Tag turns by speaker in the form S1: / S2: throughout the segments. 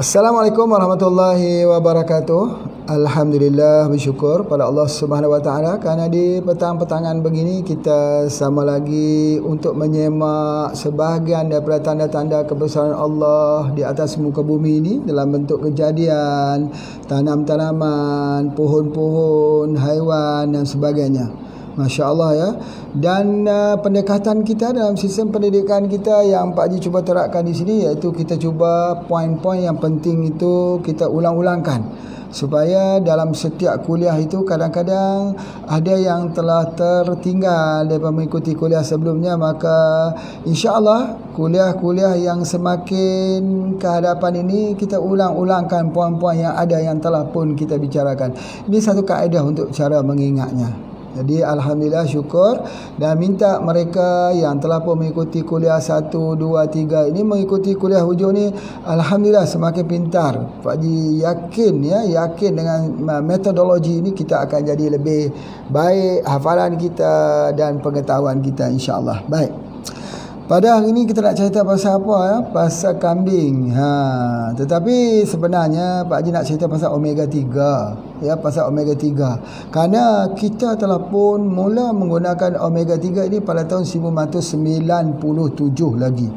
S1: Assalamualaikum warahmatullahi wabarakatuh. Alhamdulillah, bersyukur pada Allah Subhanahu wa taala kerana di petang-petangan begini kita sama lagi untuk menyemak sebahagian daripada tanda-tanda kebesaran Allah di atas muka bumi ini dalam bentuk kejadian, tanam-tanaman, pohon-pohon, haiwan dan sebagainya. Masya Allah ya. Dan pendekatan kita dalam sistem pendidikan kita yang Pak Haji cuba terapkan di sini, iaitu kita cuba poin-poin yang penting itu kita ulang-ulangkan, supaya dalam setiap kuliah itu kadang-kadang ada yang telah tertinggal daripada mengikuti kuliah sebelumnya. Maka insya-Allah kuliah-kuliah yang semakin ke hadapan ini kita ulang-ulangkan poin-poin yang ada yang telah pun kita bicarakan. Ini satu kaedah untuk cara mengingatnya. Jadi Alhamdulillah, syukur, dan minta mereka yang telah pun mengikuti kuliah 1, 2, 3 ini mengikuti kuliah hujung ni, Alhamdulillah semakin pintar. Pak Haji yakin dengan metodologi ini kita akan jadi lebih baik hafalan kita dan pengetahuan kita, insya-Allah. Baik. Pada hari ini kita nak cerita pasal apa ya? Pasal kambing. Tetapi sebenarnya Pak Haji nak cerita pasal omega 3. Ya, pasal omega 3. Kerana kita telah pun mula menggunakan omega 3 ini pada tahun 1997 lagi.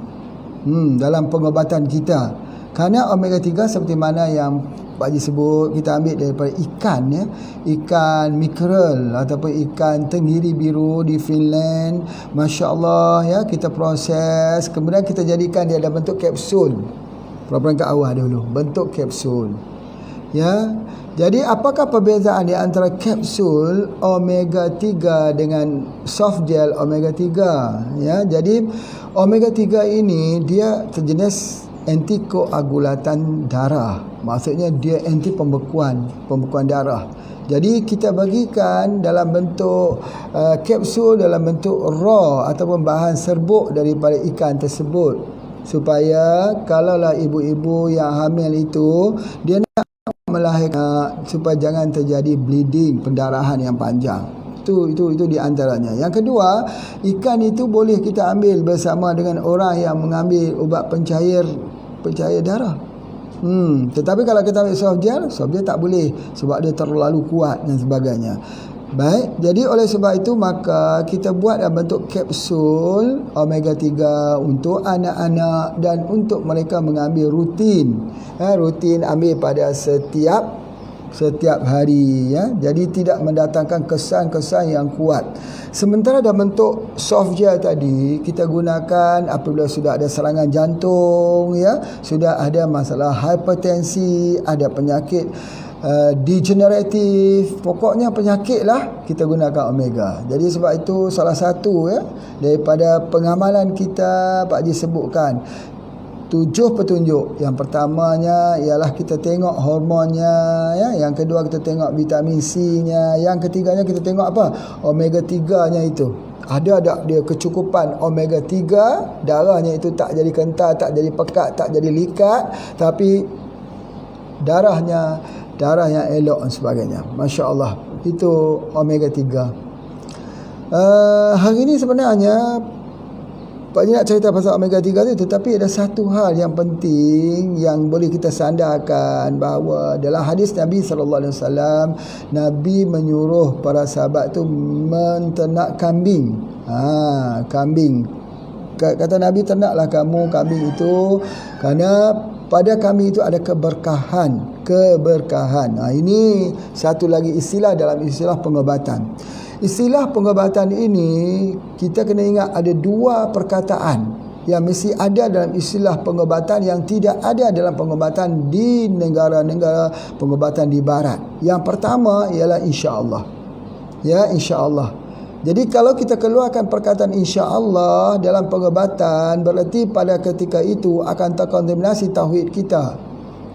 S1: Dalam pengobatan kita. Kerana omega 3 seperti mana yang Pak Haji sebut, kita ambil daripada ikan ya, ikan makrel ataupun ikan tenggiri biru di Finland. Masya Allah ya, kita proses, kemudian kita jadikan dia dalam bentuk kapsul. Pelan-pelan ke awal dulu, bentuk kapsul ya. Jadi apakah perbezaan di antara kapsul omega 3 dengan soft gel omega 3 ya? Jadi omega 3 ini dia terjenis antikoagulatan darah. Maksudnya dia anti pembekuan darah. Jadi kita bagikan dalam bentuk kapsul, dalam bentuk raw ataupun bahan serbuk daripada ikan tersebut, supaya kalaulah ibu-ibu yang hamil itu dia nak melahirkan, supaya jangan terjadi bleeding, pendarahan yang panjang. Itu di antaranya. Yang kedua, ikan itu boleh kita ambil bersama dengan orang yang mengambil ubat pencair darah. Tetapi kalau kita ambil soft gel tak boleh, sebab dia terlalu kuat dan sebagainya. Baik, jadi oleh sebab itu maka kita buat dalam bentuk kapsul omega 3 untuk anak-anak dan untuk mereka mengambil rutin. Rutin ambil pada setiap hari ya. Jadi tidak mendatangkan kesan-kesan yang kuat. Sementara dalam bentuk soft gel tadi kita gunakan apabila sudah ada serangan jantung ya, sudah ada masalah hipertensi, ada penyakit degeneratif, pokoknya penyakit lah, kita gunakan omega. Jadi sebab itu salah satu ya daripada pengamalan kita Pak Haji sebutkan 7 petunjuk. Yang pertamanya ialah kita tengok hormonnya ya, yang kedua kita tengok vitamin C-nya, yang ketiganya kita tengok apa? Omega 3-nya itu. Ada tak dia kecukupan omega 3, darahnya itu tak jadi kental, tak jadi pekat, tak jadi likat, tapi darah yang elok dan sebagainya. Masya Allah, itu omega 3. Hari ini sebenarnya Pak Haji nak cerita pasal omega 3 tu, tetapi ada satu hal yang penting yang boleh kita sandarkan, bahawa dalam hadis Nabi SAW, Nabi menyuruh para sahabat tu menternak kambing. Kambing. Kata Nabi, ternaklah kamu kambing itu, kerana pada kambing itu ada keberkahan. Ini satu lagi istilah dalam istilah pengobatan. Istilah pengobatan ini kita kena ingat ada 2 perkataan yang mesti ada dalam istilah pengobatan yang tidak ada dalam pengobatan di negara-negara pengobatan di barat. Yang pertama ialah insya-Allah. Ya, insya-Allah. Jadi kalau kita keluarkan perkataan insya-Allah dalam pengobatan, berarti pada ketika itu akan terkontaminasi tauhid kita.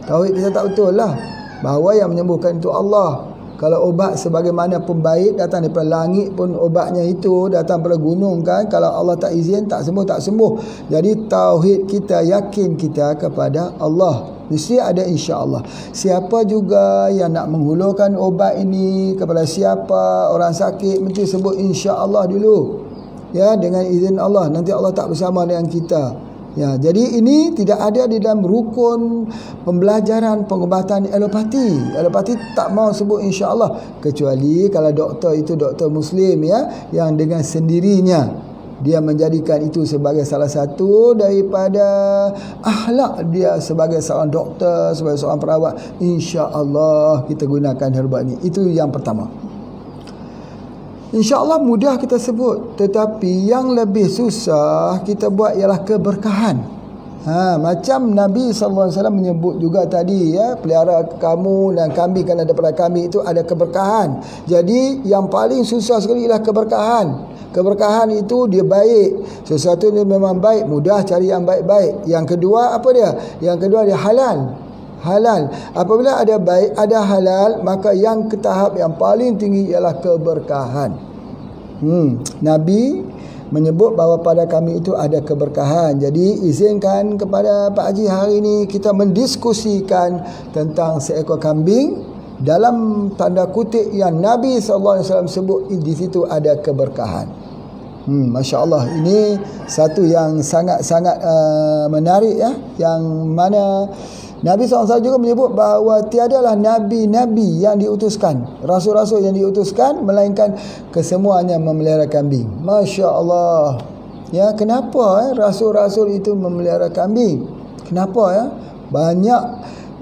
S1: Tauhid kita tak betul lah, bahawa yang menyembuhkan itu Allah. Kalau obat sebagaimana pembaik datang daripada langit pun obatnya itu datang daripada gunung kan. Kalau Allah tak izin, tak sembuh. Jadi tauhid kita, yakin kita kepada Allah, mesti ada insya-Allah. Siapa juga yang nak menghulurkan obat ini kepada siapa orang sakit, mesti sebut insya-Allah dulu. Ya, dengan izin Allah. Nanti Allah tak bersama dengan kita. Ya, jadi ini tidak ada di dalam rukun pembelajaran pengubatan alopati. Alopati tak mau sebut insya-Allah, kecuali kalau doktor itu doktor muslim ya, yang dengan sendirinya dia menjadikan itu sebagai salah satu daripada akhlak dia sebagai seorang doktor, sebagai seorang perawat. Insya-Allah kita gunakan herba ini. Itu yang pertama. InsyaAllah mudah kita sebut, tetapi yang lebih susah kita buat ialah keberkahan. Macam Nabi SAW menyebut juga tadi ya, pelihara kamu dan kambing kerana daripada kami itu ada keberkahan. Jadi yang paling susah sekali ialah keberkahan. Keberkahan itu dia baik. Sesuatu yang memang baik, mudah cari yang baik-baik. Yang kedua apa dia? Yang kedua dia halal. Halal. Apabila ada baik, ada halal, maka yang ke tahap yang paling tinggi ialah keberkahan. Nabi menyebut bahawa pada kami itu ada keberkahan. Jadi izinkan kepada Pak Haji hari ini kita mendiskusikan tentang seekor kambing dalam tanda kutip yang Nabi SAW sebut di situ ada keberkahan. Masya Allah, ini satu yang sangat-sangat menarik ya, yang mana Nabi SAW juga menyebut bahawa tiadalah nabi-nabi yang diutuskan, rasul-rasul yang diutuskan, melainkan kesemuanya memelihara kambing. Masya Allah. Ya, kenapa rasul-rasul itu memelihara kambing? Kenapa ya? Banyak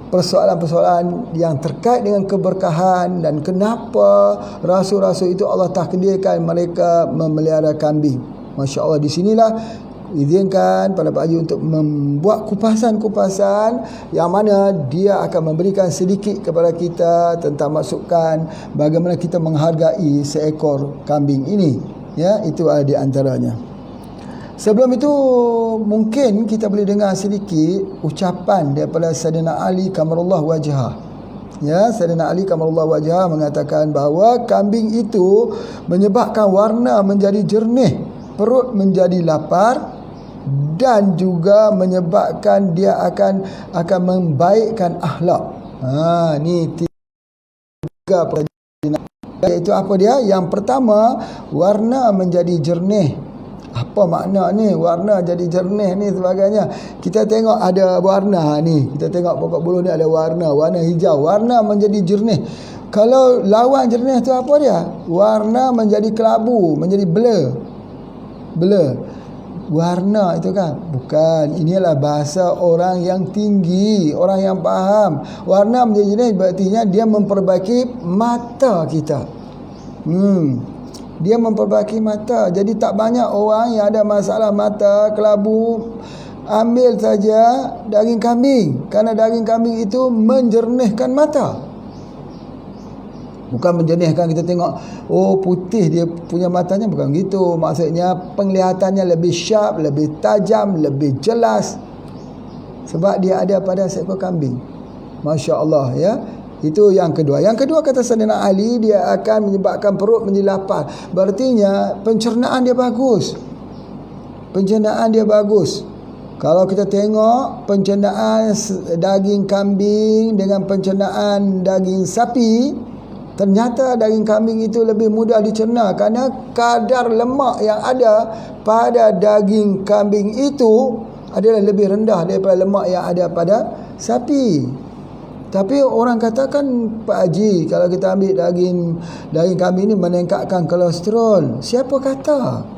S1: persoalan-persoalan yang terkait dengan keberkahan dan kenapa rasul-rasul itu Allah takdirkan mereka memelihara kambing. Masya Allah, di sinilah izinkan pada Pak Haji untuk membuat kupasan-kupasan yang mana dia akan memberikan sedikit kepada kita tentang masukan bagaimana kita menghargai seekor kambing ini. Ya, itu ada di antaranya. Sebelum itu mungkin kita boleh dengar sedikit ucapan daripada Sayyidina Ali Kamarullah Wajhah. Ya, Sayyidina Ali Kamarullah Wajhah mengatakan bahawa kambing itu menyebabkan warna menjadi jernih, perut menjadi lapar, dan juga menyebabkan dia akan membaikkan akhlak. Ni tiga perkara. Iaitu apa dia? Yang pertama, warna menjadi jernih. Apa makna ni? Warna jadi jernih ni sebagainya. Kita tengok ada warna ni. Kita tengok pokok buluh ni ada warna hijau. Warna menjadi jernih. Kalau lawan jernih tu apa dia? Warna menjadi kelabu, menjadi blur. Warna itu kan bukan, inilah bahasa orang yang tinggi, orang yang faham. Warna menjadi jernih berartinya dia memperbaiki mata kita. Dia memperbaiki mata. Jadi tak banyak orang yang ada masalah mata, kelabu, ambil saja daging kambing, kerana daging kambing itu menjernihkan mata. Bukan menjernihkan kita tengok putih dia punya matanya, bukan gitu. Maksudnya penglihatannya lebih sharp, lebih tajam, lebih jelas, sebab dia ada pada seekor kambing. Masya Allah ya. Itu yang kedua. Yang kedua kata Sayyidina Ali, dia akan menyebabkan perut menjadi lapar. Berartinya pencernaan dia bagus. Pencernaan dia bagus. Kalau kita tengok pencernaan daging kambing dengan pencernaan daging sapi, ternyata daging kambing itu lebih mudah dicerna kerana kadar lemak yang ada pada daging kambing itu adalah lebih rendah daripada lemak yang ada pada sapi. Tapi orang katakan, Pak Haji, kalau kita ambil daging kambing ini meningkatkan kolesterol. Siapa kata?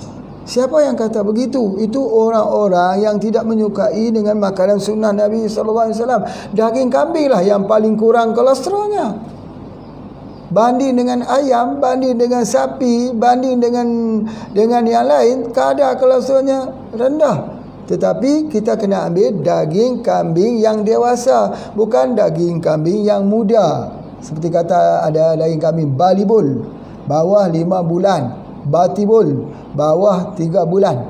S1: Siapa yang kata begitu? Itu orang-orang yang tidak menyukai dengan makanan sunnah Nabi SAW. Daging kambing lah yang paling kurang kolesterolnya. Banding dengan ayam, banding dengan sapi, banding dengan yang lain, kadar kolesterolnya rendah. Tetapi kita kena ambil daging kambing yang dewasa, bukan daging kambing yang muda. Seperti kata ada daging kambing balibul, bawah 5 bulan, batibul, bawah 3 bulan.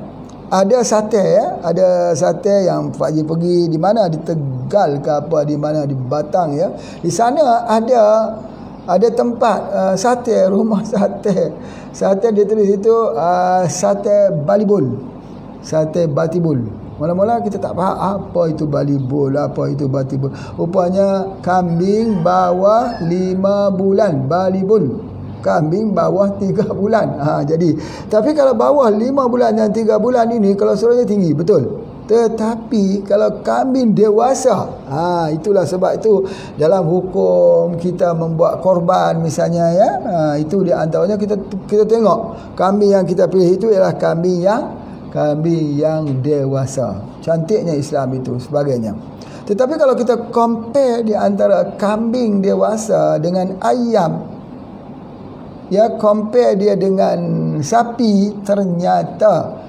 S1: Ada sate ya, ada sate yang Pak Haji pergi di mana, di Tegal ke apa, di mana, di Batang ya. Di sana ada tempat sate, rumah sate. Sate dia tulis itu sate balibul, sate batibul. Mula-mula kita tak faham apa itu balibul, apa itu batibul. Rupanya kambing bawah 5 bulan, balibul. Kambing bawah 3 bulan. Jadi, tapi kalau bawah 5 bulan dan 3 bulan ini kolesterolnya tinggi, betul? Tetapi kalau kambing dewasa, itulah sebab itu dalam hukum kita membuat korban misalnya ya, itu di antaranya kita tengok kambing yang kita pilih itu ialah kambing yang dewasa. Cantiknya Islam itu sebagainya. Tetapi kalau kita compare di antara kambing dewasa dengan ayam, ya, compare dia dengan sapi, ternyata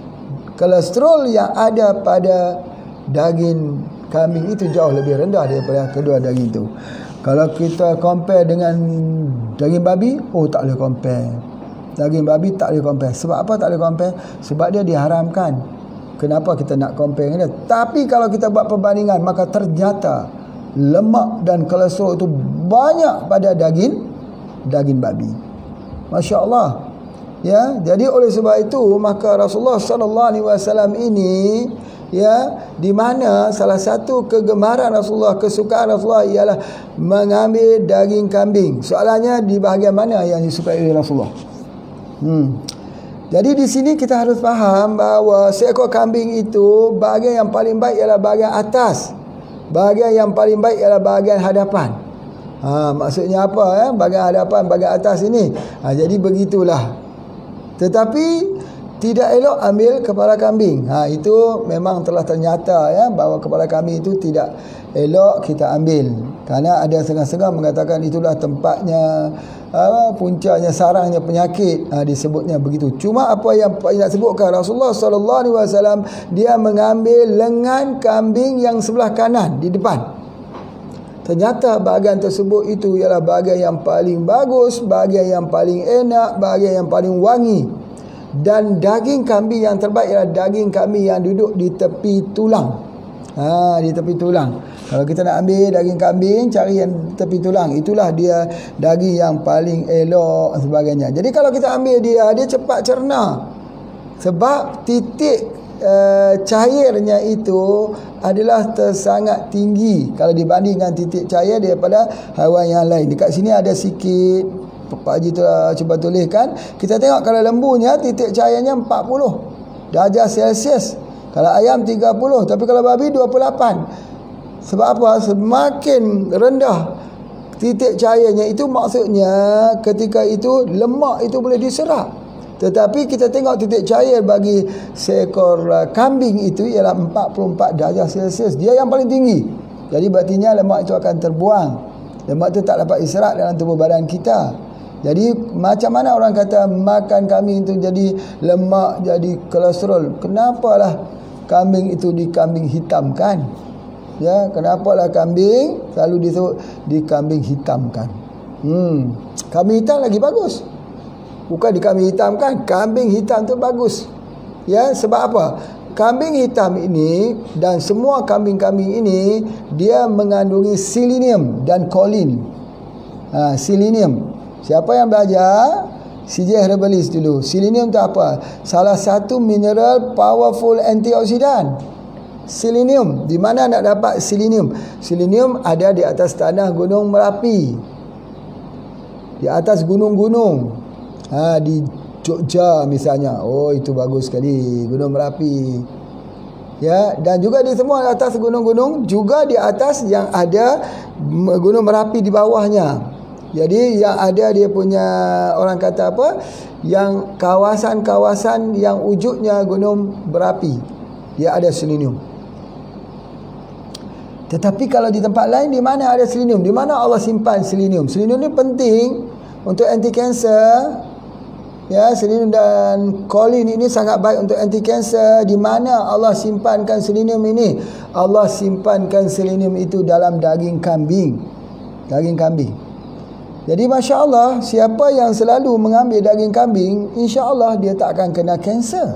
S1: kolesterol yang ada pada daging kambing itu jauh lebih rendah daripada kedua daging itu. Kalau kita compare dengan daging babi, tak boleh compare. Daging babi tak boleh compare. Sebab apa tak boleh compare? Sebab dia diharamkan. Kenapa kita nak compare dengan dia? Tapi kalau kita buat perbandingan, maka ternyata lemak dan kolesterol itu banyak pada daging babi. Masya Allah. Ya, jadi oleh sebab itu maka Rasulullah sallallahu alaihi wasallam ini, ya, di mana salah satu kegemaran Rasulullah, kesukaan Rasulullah ialah mengambil daging kambing. Soalannya di bahagian mana yang disukai oleh Rasulullah? Jadi di sini kita harus faham bahawa seekor kambing itu bahagian yang paling baik ialah bahagian atas. Bahagian yang paling baik ialah bahagian hadapan. Maksudnya apa ya? Bahagian hadapan, bahagian atas ini. Jadi begitulah. Tetapi tidak elok ambil kepala kambing. Itu memang telah ternyata ya, bahawa kepala kambing itu tidak elok kita ambil. Kerana ada setengah-setengah mengatakan itulah tempatnya, puncaknya sarangnya penyakit, disebutnya begitu. Cuma apa yang nak sebutkan, Rasulullah sallallahu alaihi wasallam dia mengambil lengan kambing yang sebelah kanan di depan. Ternyata bahagian tersebut itu ialah bahagian yang paling bagus, bahagian yang paling enak, bahagian yang paling wangi. Dan daging kambing yang terbaik ialah daging kambing yang duduk di tepi tulang. Di tepi tulang. Kalau kita nak ambil daging kambing, cari yang tepi tulang. Itulah dia daging yang paling elok dan sebagainya. Jadi kalau kita ambil dia cepat cerna. Sebab titik cairnya itu adalah sangat tinggi kalau dibandingkan titik cair daripada haiwan yang lain. Dekat sini ada sikit, Pak Haji cuba tuliskan. Kita tengok kalau lembunya titik cairnya 40 darjah Celsius. Kalau ayam 30, tapi kalau babi 28. Sebab apa? Semakin rendah titik cairnya itu, maksudnya ketika itu lemak itu boleh diserap. Tetapi kita tengok titik cair bagi seekor kambing itu ialah 44 darjah Celsius. Dia yang paling tinggi. Jadi berartinya lemak itu akan terbuang. Lemak itu tak dapat diserap dalam tubuh badan kita. Jadi macam mana orang kata makan kambing itu jadi lemak, jadi kolesterol? Kenapalah kambing itu dikambing hitamkan? Ya, kenapalah kambing selalu disebut dikambing hitamkan? Kambing hitam lagi bagus. Bukan dikambing hitam kan, kambing hitam tu bagus. Ya, sebab apa? Kambing hitam ini dan semua kambing-kambing ini dia mengandungi selenium dan choline. Selenium. Siapa yang belajar? CJ Herbalist dulu. Selenium tu apa? Salah satu mineral powerful antioksidan. Selenium. Di mana nak dapat selenium? Selenium ada di atas tanah Gunung Merapi. Di atas gunung-gunung. Di Jogja misalnya. Itu bagus sekali Gunung Merapi. Ya, dan juga di semua atas gunung-gunung, juga di atas yang ada Gunung Merapi di bawahnya. Jadi yang ada dia punya, orang kata apa? Yang kawasan-kawasan yang wujudnya gunung berapi, dia ada selenium. Tetapi kalau di tempat lain, di mana ada selenium? Di mana Allah simpan selenium? Selenium ni penting untuk anti kanser. Ya, selenium dan choline ini sangat baik untuk anti kanser. Di mana Allah simpankan selenium ini? Allah simpankan selenium itu dalam daging kambing. Daging kambing. Jadi Masya Allah, siapa yang selalu mengambil daging kambing, insya Allah dia tak akan kena kanser.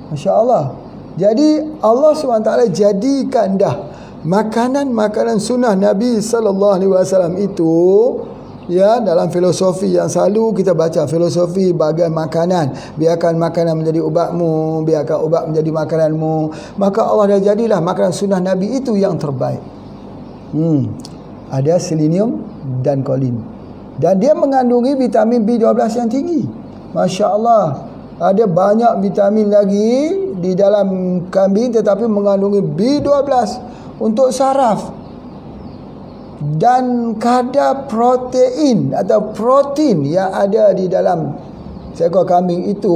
S1: Masya Allah. Jadi Allah SWT jadikan dah makanan-makanan sunnah Nabi SAW itu, ya, dalam filosofi yang selalu kita baca, filosofi bagian makanan. Biarkan makanan menjadi ubatmu, biarkan ubat menjadi makananmu. Maka Allah dah jadilah makanan sunnah Nabi itu yang terbaik. Ada selenium dan choline. Dan dia mengandungi vitamin B12 yang tinggi. Masya Allah. Ada banyak vitamin lagi di dalam kambing tetapi mengandungi B12 untuk saraf, dan kadar protein atau protein yang ada di dalam seekor kambing itu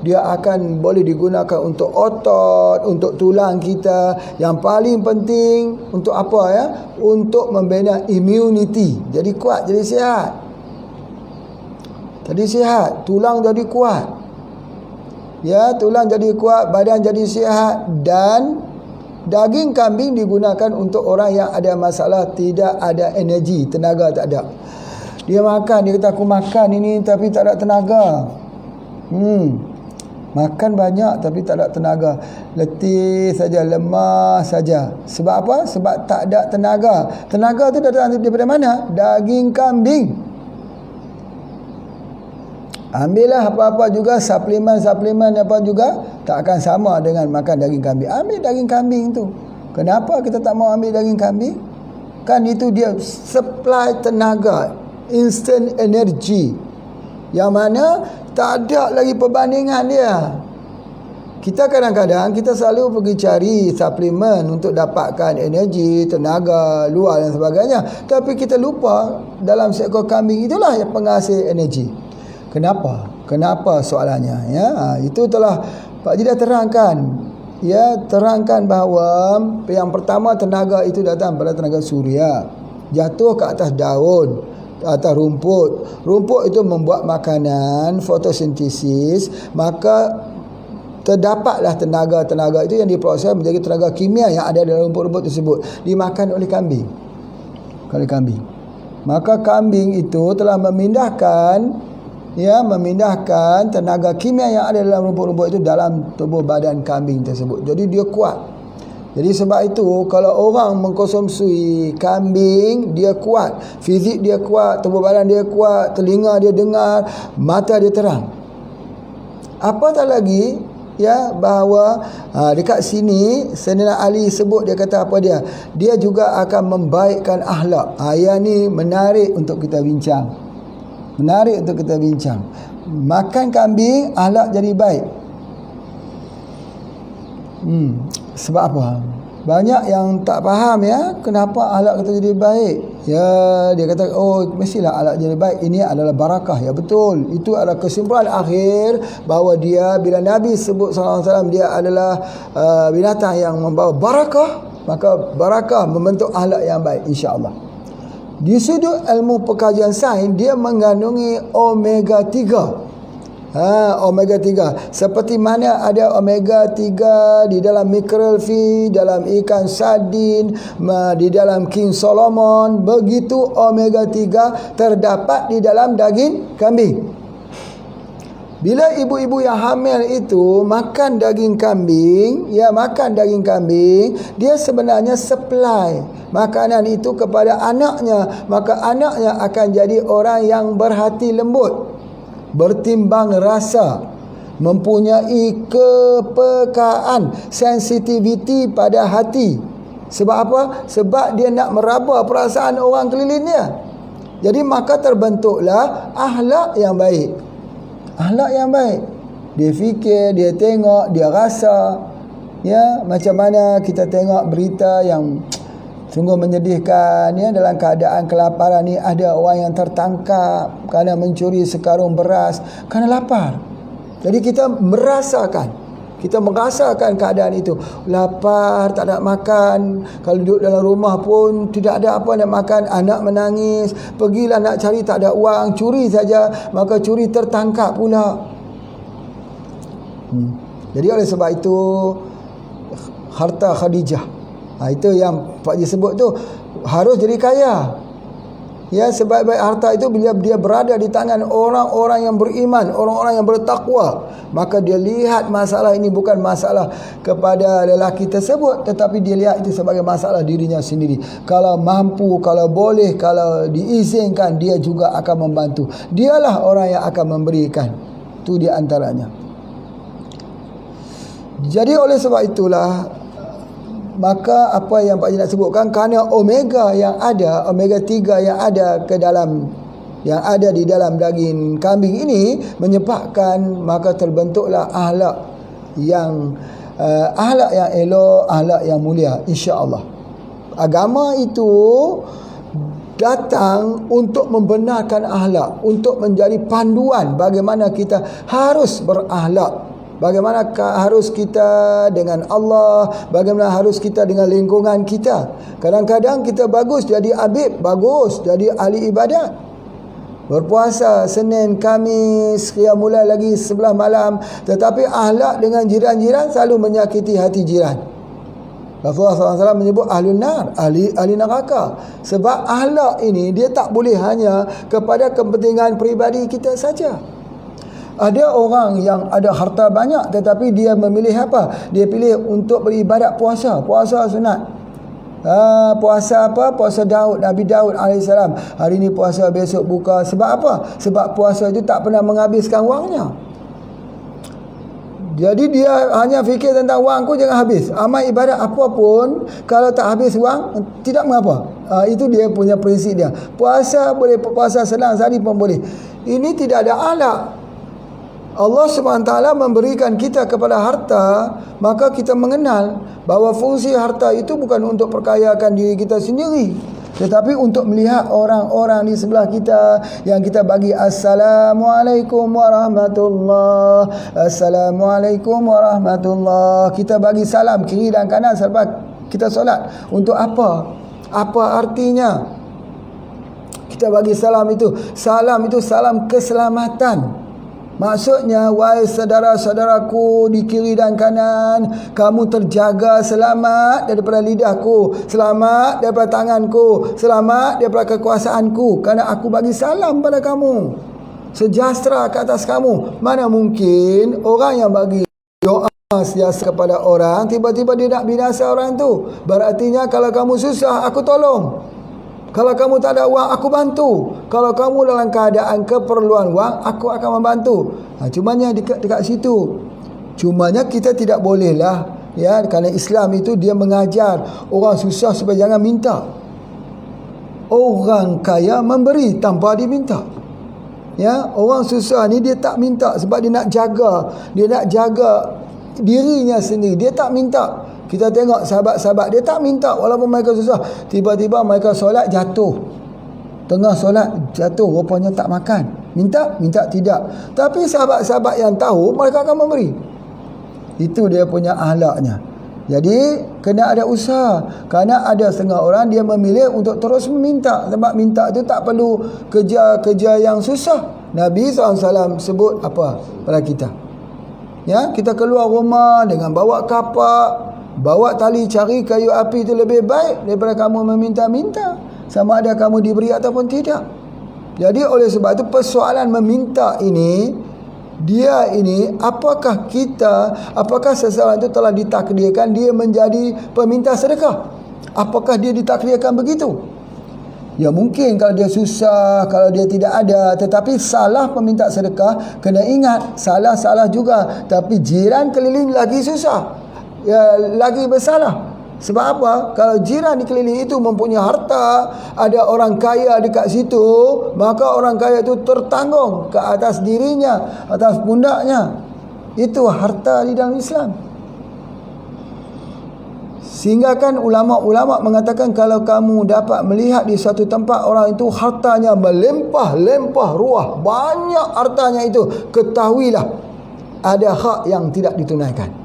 S1: dia akan boleh digunakan untuk otot, untuk tulang kita. Yang paling penting untuk apa ya? Untuk membina immunity. Jadi kuat, jadi sihat. Jadi sihat, tulang jadi kuat. Ya, tulang jadi kuat, badan jadi sihat. Dan daging kambing digunakan untuk orang yang ada masalah, tidak ada energi, tenaga tak ada. Dia makan, dia kata aku makan ini tapi tak ada tenaga. Makan banyak tapi tak ada tenaga. Letih saja, lemah saja. Sebab apa? Sebab tak ada tenaga. Tenaga tu datang daripada mana? Daging kambing. Ambillah apa-apa juga, suplemen apa juga, tak akan sama dengan makan daging kambing. Ambil daging kambing tu. Kenapa kita tak mau ambil daging kambing? Kan itu dia supply tenaga, instant energy, yang mana tak ada lagi perbandingan dia. Kita kadang-kadang kita selalu pergi cari suplemen untuk dapatkan energi, tenaga luar dan sebagainya, tapi kita lupa dalam seekor kambing itulah yang penghasil energi. Kenapa soalannya ya? Itu telah Pak Haji dah terangkan. Ya, terangkan bahawa yang pertama tenaga itu datang pada tenaga suria, jatuh ke atas daun, atas rumput. Rumput itu membuat makanan, fotosintesis, maka terdapatlah tenaga itu yang diproses menjadi tenaga kimia yang ada dalam rumput-rumput tersebut, dimakan oleh kambing. Maka kambing itu telah memindahkan tenaga kimia yang ada dalam rumput-rumput itu dalam tubuh badan kambing tersebut. Jadi dia kuat. Jadi sebab itu kalau orang mengkonsumsi kambing, dia kuat, fizik dia kuat, tubuh badan dia kuat, telinga dia dengar, mata dia terang. Apatah lagi ya, bahawa dekat sini Sayyidina Ali sebut, dia kata apa dia? Dia juga akan membaikkan akhlak. Yang ni menarik untuk kita bincang. Makan kambing, akhlak jadi baik. Sebab apa? Banyak yang tak faham ya, kenapa akhlak kita jadi baik. Ya, dia kata mestilah akhlak jadi baik, ini adalah barakah. Ya betul, itu adalah kesimpulan akhir bahawa dia, bila Nabi sebut sallallahu alaihi wasallam dia adalah binatang yang membawa barakah, maka barakah membentuk akhlak yang baik, insya-Allah. Di sudut ilmu pekajian sains, dia mengandungi omega 3. Omega 3. Seperti mana ada omega 3 di dalam mackerel fish, dalam ikan sardin, di dalam king Solomon, begitu omega 3 terdapat di dalam daging kambing. Bila ibu-ibu yang hamil itu makan daging kambing, dia sebenarnya supply makanan itu kepada anaknya, maka anaknya akan jadi orang yang berhati lembut, bertimbang rasa, mempunyai kepekaan, sensitiviti pada hati. Sebab apa? Sebab dia nak meraba perasaan orang kelilingnya. Jadi maka terbentuklah akhlak yang baik. Dia fikir, dia tengok, dia rasa. Ya, macam mana kita tengok berita yang sungguh menyedihkan ya, dalam keadaan kelaparan ni ada orang yang tertangkap kerana mencuri sekarung beras kerana lapar. Jadi kita merasakan keadaan itu. Lapar, tak ada makan. Kalau duduk dalam rumah pun tidak ada apa nak makan. Anak menangis. Pergilah nak cari, tak ada wang. Curi saja. Maka curi tertangkap pula. Jadi oleh sebab itu, harta Khadijah, itu yang Pak Haji sebut tu, harus jadi kaya. Ya, sebaik-baik harta itu bila dia berada di tangan orang-orang yang beriman, orang-orang yang bertakwa, maka dia lihat masalah ini bukan masalah kepada lelaki tersebut, tetapi dia lihat itu sebagai masalah dirinya sendiri. Kalau mampu, kalau boleh, kalau diizinkan, dia juga akan membantu. Dialah orang yang akan memberikan. Itu di antaranya. Jadi oleh sebab itulah, maka apa yang Pak Haji nak sebutkan, kerana omega yang ada, omega 3 yang ada di dalam daging kambing ini menyebabkan maka terbentuklah akhlak yang akhlak yang elok, akhlak yang mulia, insya-Allah. Agama itu datang untuk membenarkan akhlak, untuk menjadi panduan bagaimana kita harus berakhlak, bagaimana harus kita dengan Allah, bagaimana harus kita dengan lingkungan kita. Kadang-kadang kita bagus jadi abid, bagus jadi ahli ibadat, berpuasa Senin, Khamis, qiyamul lail lagi sebelah malam, tetapi akhlak dengan jiran-jiran selalu menyakiti hati jiran. Rasulullah SAW menyebut ahlun nar, ahli neraka. Sebab akhlak ini dia tak boleh hanya kepada kepentingan peribadi kita saja. Ada orang yang ada harta banyak tetapi dia memilih apa? Dia pilih untuk beribadat puasa, puasa sunat. Puasa apa? Puasa Daud, Nabi Daud AS. Hari ni puasa, besok buka. Sebab apa? Sebab puasa itu tak pernah menghabiskan wangnya. Jadi dia hanya fikir tentang wangku jangan habis. Amal ibadat apapun kalau tak habis wang tidak mengapa. Itu dia punya prinsip dia. Puasa boleh puasa senang sehari pun boleh. Ini tidak ada akhlak. Allah SWT memberikan kita kepada harta, maka kita mengenal bahawa fungsi harta itu bukan untuk perkayakan diri kita sendiri, tetapi untuk melihat orang-orang di sebelah kita yang kita bagi Assalamualaikum warahmatullahi, Assalamualaikum warahmatullahi. Kita bagi salam kiri dan kanan selepas kita solat. Untuk apa? Apa artinya? Kita bagi salam itu salam keselamatan. Maksudnya, wahai saudara-saudaraku di kiri dan kanan, kamu terjaga selamat daripada lidahku, selamat daripada tanganku, selamat daripada kekuasaanku, kerana aku bagi salam pada kamu, sejahtera ke atas kamu. Mana mungkin orang yang bagi doa sentiasa kepada orang, tiba-tiba dia nak binasa orang tu. Berartinya kalau kamu susah, aku tolong. Kalau kamu tak ada wang, aku bantu. Kalau kamu dalam keadaan keperluan wang, aku akan membantu. Cumanya dekat situ. Cumanya kita tidak bolehlah, ya, kerana Islam itu dia mengajar orang susah supaya jangan minta. Orang kaya memberi tanpa diminta. Ya, orang susah ni dia tak minta sebab dia nak jaga dirinya sendiri. Dia tak minta. Kita tengok sahabat-sahabat, dia tak minta walaupun mereka susah. Tiba-tiba mereka solat jatuh. Tengah solat jatuh, rupanya tak makan. Minta tidak. Tapi sahabat-sahabat yang tahu, mereka akan memberi. Itu dia punya akhlaknya. Jadi kena ada usaha. Kerana ada setengah orang dia memilih untuk terus meminta. Sebab minta itu tak perlu kerja yang susah. Nabi SAW sebut apa pada kita? Ya, kita keluar rumah dengan bawa kapak, bawa tali, cari kayu api, itu lebih baik daripada kamu meminta-minta, sama ada kamu diberi ataupun tidak. Jadi oleh sebab itu persoalan meminta ini, apakah seseorang itu telah ditakdirkan dia menjadi peminta sedekah? Apakah dia ditakdirkan begitu? Ya mungkin kalau dia susah, kalau dia tidak ada. Tetapi salah peminta sedekah, kena ingat, salah juga. Tapi jiran keliling lagi susah, ya, lagi bersalah. Sebab apa? Kalau jiran di keliling itu mempunyai harta, ada orang kaya dekat situ, maka orang kaya itu tertanggung ke atas dirinya, atas pundaknya. Itu harta di dalam Islam. Sehingga kan ulama-ulama mengatakan kalau kamu dapat melihat di suatu tempat orang itu hartanya melimpah-limpah ruah, banyak hartanya itu, ketahuilah ada hak yang tidak ditunaikan.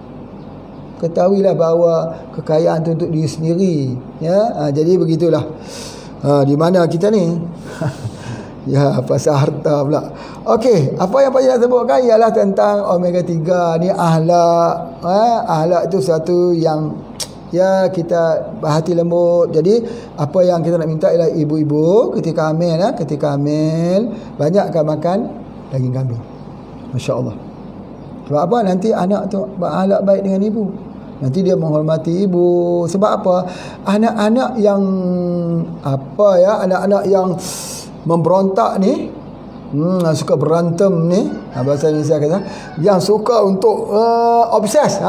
S1: Ketahuilah bahawa kekayaan itu untuk diri sendiri, ya. Jadi begitulah. Di mana kita ni? Ya, pasal harta pula. Okey, apa yang Pak Haji nak sebutkan ialah tentang omega 3 ni, akhlak. Akhlak itu satu yang, ya, kita berhati lembut. Jadi apa yang kita nak minta ialah ibu-ibu ketika hamil, banyakkan makan daging kambing. Masya-Allah. Sebab apa? Nanti anak tu berakhlak baik dengan ibu. Nanti dia menghormati ibu. Sebab apa? Anak-anak yang anak-anak yang memberontak ni, suka berantem ni, bahasa Indonesia kata, yang suka untuk obses.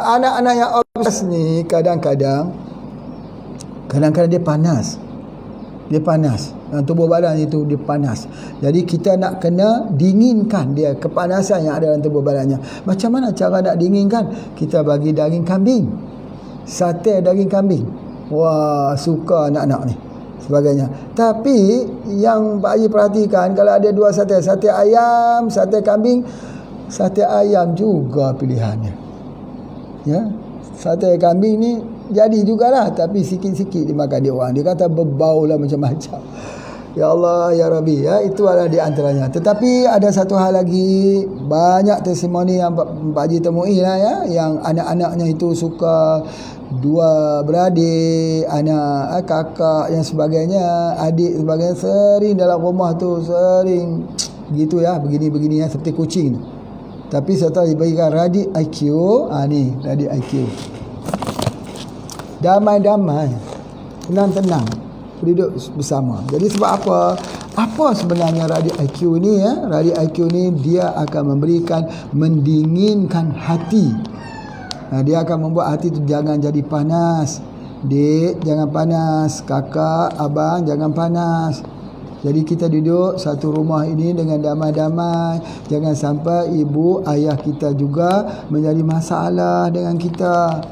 S1: Anak-anak yang obses ni kadang-kadang dia panas. dia panas. Tubuh badan itu dia panas. Jadi kita nak kena dinginkan dia, kepanasan yang ada dalam tubuh badannya. Macam mana cara nak dinginkan? Kita bagi daging kambing, sate daging kambing. Wah, suka anak-anak ni sebagainya. Tapi yang Pak Haji perhatikan, kalau ada dua sate, sate ayam, sate kambing, sate ayam juga pilihannya. Ya, sate kambing ni jadi jugalah, tapi sikit-sikit dimakan dia orang. Dia kata berbau lah macam-macam. Ya Allah, ya Rabbi, ya, itu adalah di antaranya. Tetapi ada satu hal lagi, banyak testimoni yang Pak Haji temui lah ya, yang anak-anaknya itu suka dua beradik, anak kakak yang sebagainya, adik sebagainya, sering dalam rumah tu sering gitu ya, begini-begini ya, seperti kucing. Tapi setelah diberikan radik IQ, ni radik IQ, damai-damai, tenang-tenang duduk bersama. Jadi sebab apa? Apa sebenarnya radik IQ ni ya? Radik IQ ni dia akan memberikan, mendinginkan hati. Dia akan membuat hati tu jangan jadi panas. Dek, jangan panas. Kakak, abang, jangan panas. Jadi kita duduk satu rumah ini dengan damai-damai. Jangan sampai ibu, ayah kita juga menjadi masalah dengan kita.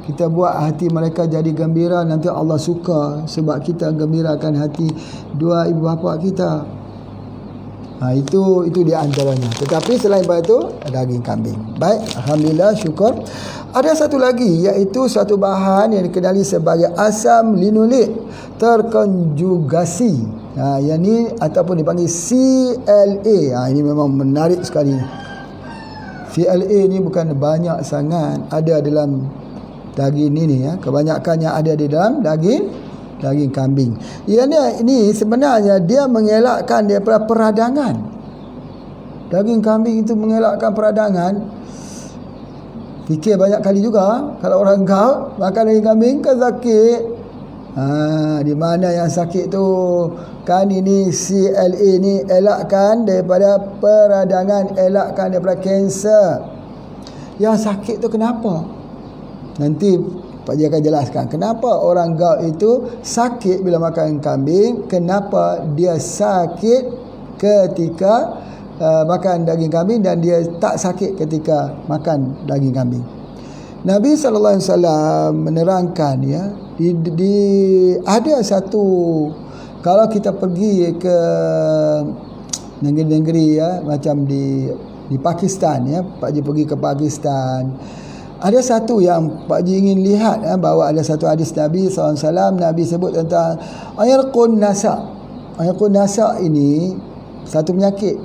S1: Kita buat hati mereka jadi gembira, nanti Allah suka sebab kita gembirakan hati dua ibu bapa kita. Itu di antaranya. Tetapi selain daripada itu, daging kambing. Baik, alhamdulillah, syukur. Ada satu lagi, iaitu satu bahan yang dikenali sebagai asam linolik terkonjugasi. Yang ni ataupun dipanggil CLA. Ini memang menarik sekali. CLA ni bukan banyak sangat ada dalam daging ini ya. Kebanyakannya ada di dalam daging kambing. Ini sebenarnya dia mengelakkan daripada peradangan. Daging kambing itu mengelakkan peradangan. Fikir banyak kali juga, kalau orang gout makan daging kambing kan sakit. Di mana yang sakit tu? Kan ini CLA ni elakkan daripada peradangan, elakkan daripada kanser. Yang sakit tu kenapa? Nanti Pak Haji akan jelaskan kenapa orang gout itu sakit bila makan kambing, kenapa dia sakit ketika makan daging kambing dan dia tak sakit ketika makan daging kambing. Nabi SAW menerangkan ya, ada satu, kalau kita pergi ke negeri-negeri ya, macam di Pakistan ya, Pak Haji pergi ke Pakistan. Ada satu yang Pak Haji ingin lihat bahawa ada satu hadis Nabi SAW. Nabi sebut tentang ayarqun nasa. Ayarqun nasa ini satu penyakit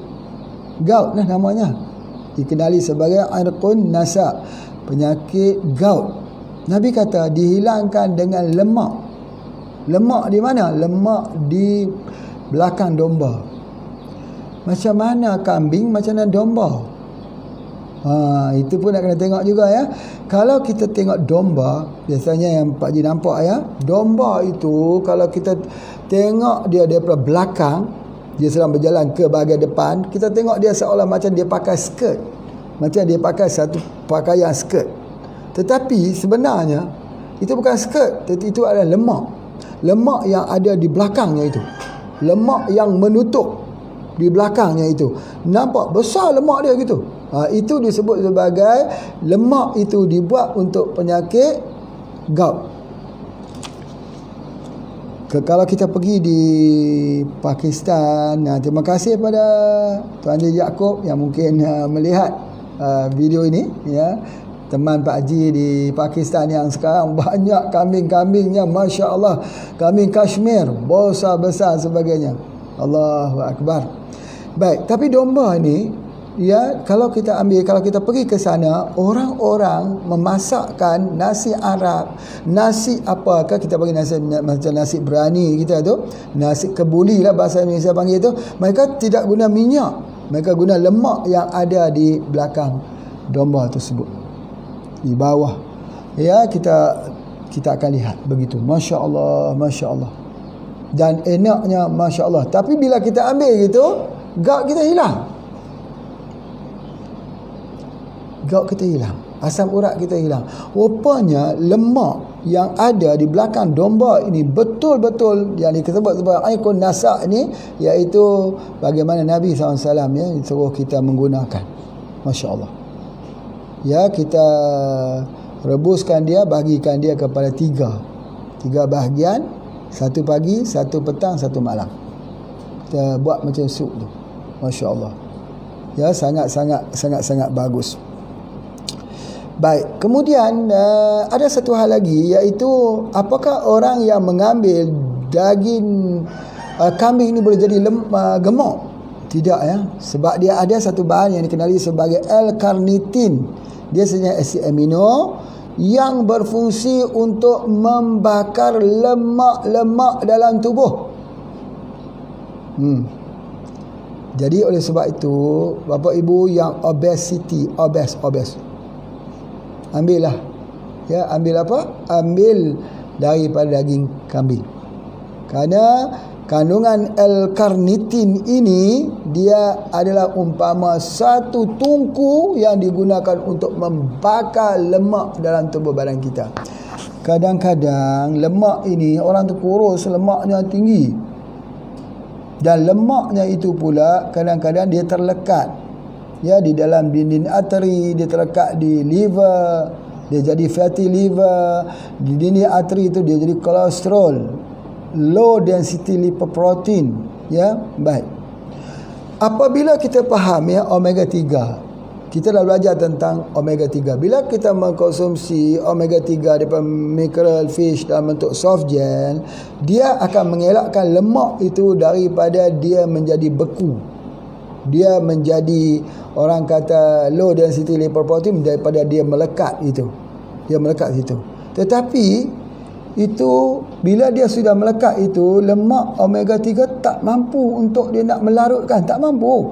S1: gout lah namanya, dikenali sebagai ayarqun nasa, penyakit gout. Nabi kata dihilangkan dengan lemak. Lemak di mana? Lemak di belakang domba. Macam mana kambing, macam mana domba? Itu pun nak kena tengok juga ya. Kalau kita tengok domba, biasanya yang Pak Haji nampak ya, domba itu kalau kita tengok dia daripada belakang, dia sedang berjalan ke bahagian depan, kita tengok dia seolah macam dia pakai skirt, macam dia pakai satu pakaian skirt. Tetapi sebenarnya itu bukan skirt, itu adalah lemak. Lemak yang ada di belakangnya itu, lemak yang menutup di belakangnya itu. Nampak besar lemak dia gitu. Itu disebut sebagai lemak itu dibuat untuk penyakit gout. Kalau kita pergi di Pakistan, terima kasih pada Tuan Haji Yaakob yang mungkin melihat video ini ya. Teman Pak Haji di Pakistan yang sekarang banyak kambing-kambingnya, Masya Allah, kambing Kashmir besar sebagainya. Allahu Akbar. Baik, tapi domba ni ya, kalau kita pergi ke sana, orang-orang memasakkan nasi Arab, nasi apakah kita panggil nasi macam nasi berani kita tu, nasi kebuli lah bahasa Indonesia panggil tu. Mereka tidak guna minyak, mereka guna lemak yang ada di belakang domba tersebut, di bawah. Ya, kita akan lihat begitu. Masya Allah, Masya Allah. Dan enaknya Masya Allah. Tapi bila kita ambil gitu, gout kita hilang. Gout kita hilang, asam urat kita hilang. Rupanya lemak yang ada di belakang domba ini betul-betul yang disebut sebagai ikon nasak ini, iaitu bagaimana Nabi SAW ya suruh kita menggunakan. Masya Allah. Ya, kita rebuskan dia, bagikan dia kepada tiga bahagian, satu pagi, satu petang, satu malam. Kita buat macam sup tu. Masya Allah. Ya, sangat bagus. Baik, kemudian ada satu hal lagi, iaitu apakah orang yang mengambil daging kambing ini boleh jadi gemuk? Tidak ya, sebab dia ada satu bahan yang dikenali sebagai L-carnitin. Dia sebenarnya asid amino yang berfungsi untuk membakar lemak-lemak dalam tubuh. Jadi oleh sebab itu, bapa ibu yang obes, ambillah. Ya, ambil apa? Ambil daripada daging kambing. Kerana kandungan L-carnitin ini, dia adalah umpama satu tungku yang digunakan untuk membakar lemak dalam tubuh badan kita. Kadang-kadang lemak ini orang tu kurus, lemaknya tinggi. Dan lemaknya itu pula kadang-kadang dia terlekat ya di dalam dinding arteri, dia terlekat di liver, dia jadi fatty liver. Di dinding arteri itu dia jadi kolesterol, low density lipoprotein. Ya, baik. Apabila kita faham ya omega 3, kita dah belajar tentang omega 3. Bila kita mengkonsumsi omega 3 daripada mackerel fish dalam bentuk soft gel, dia akan mengelakkan lemak itu daripada dia menjadi beku. Dia menjadi, orang kata, low density lipoprotein, daripada dia melekat itu. Dia melekat situ. Tetapi itu bila dia sudah melekat itu, lemak omega 3 tak mampu untuk dia nak melarutkan, tak mampu.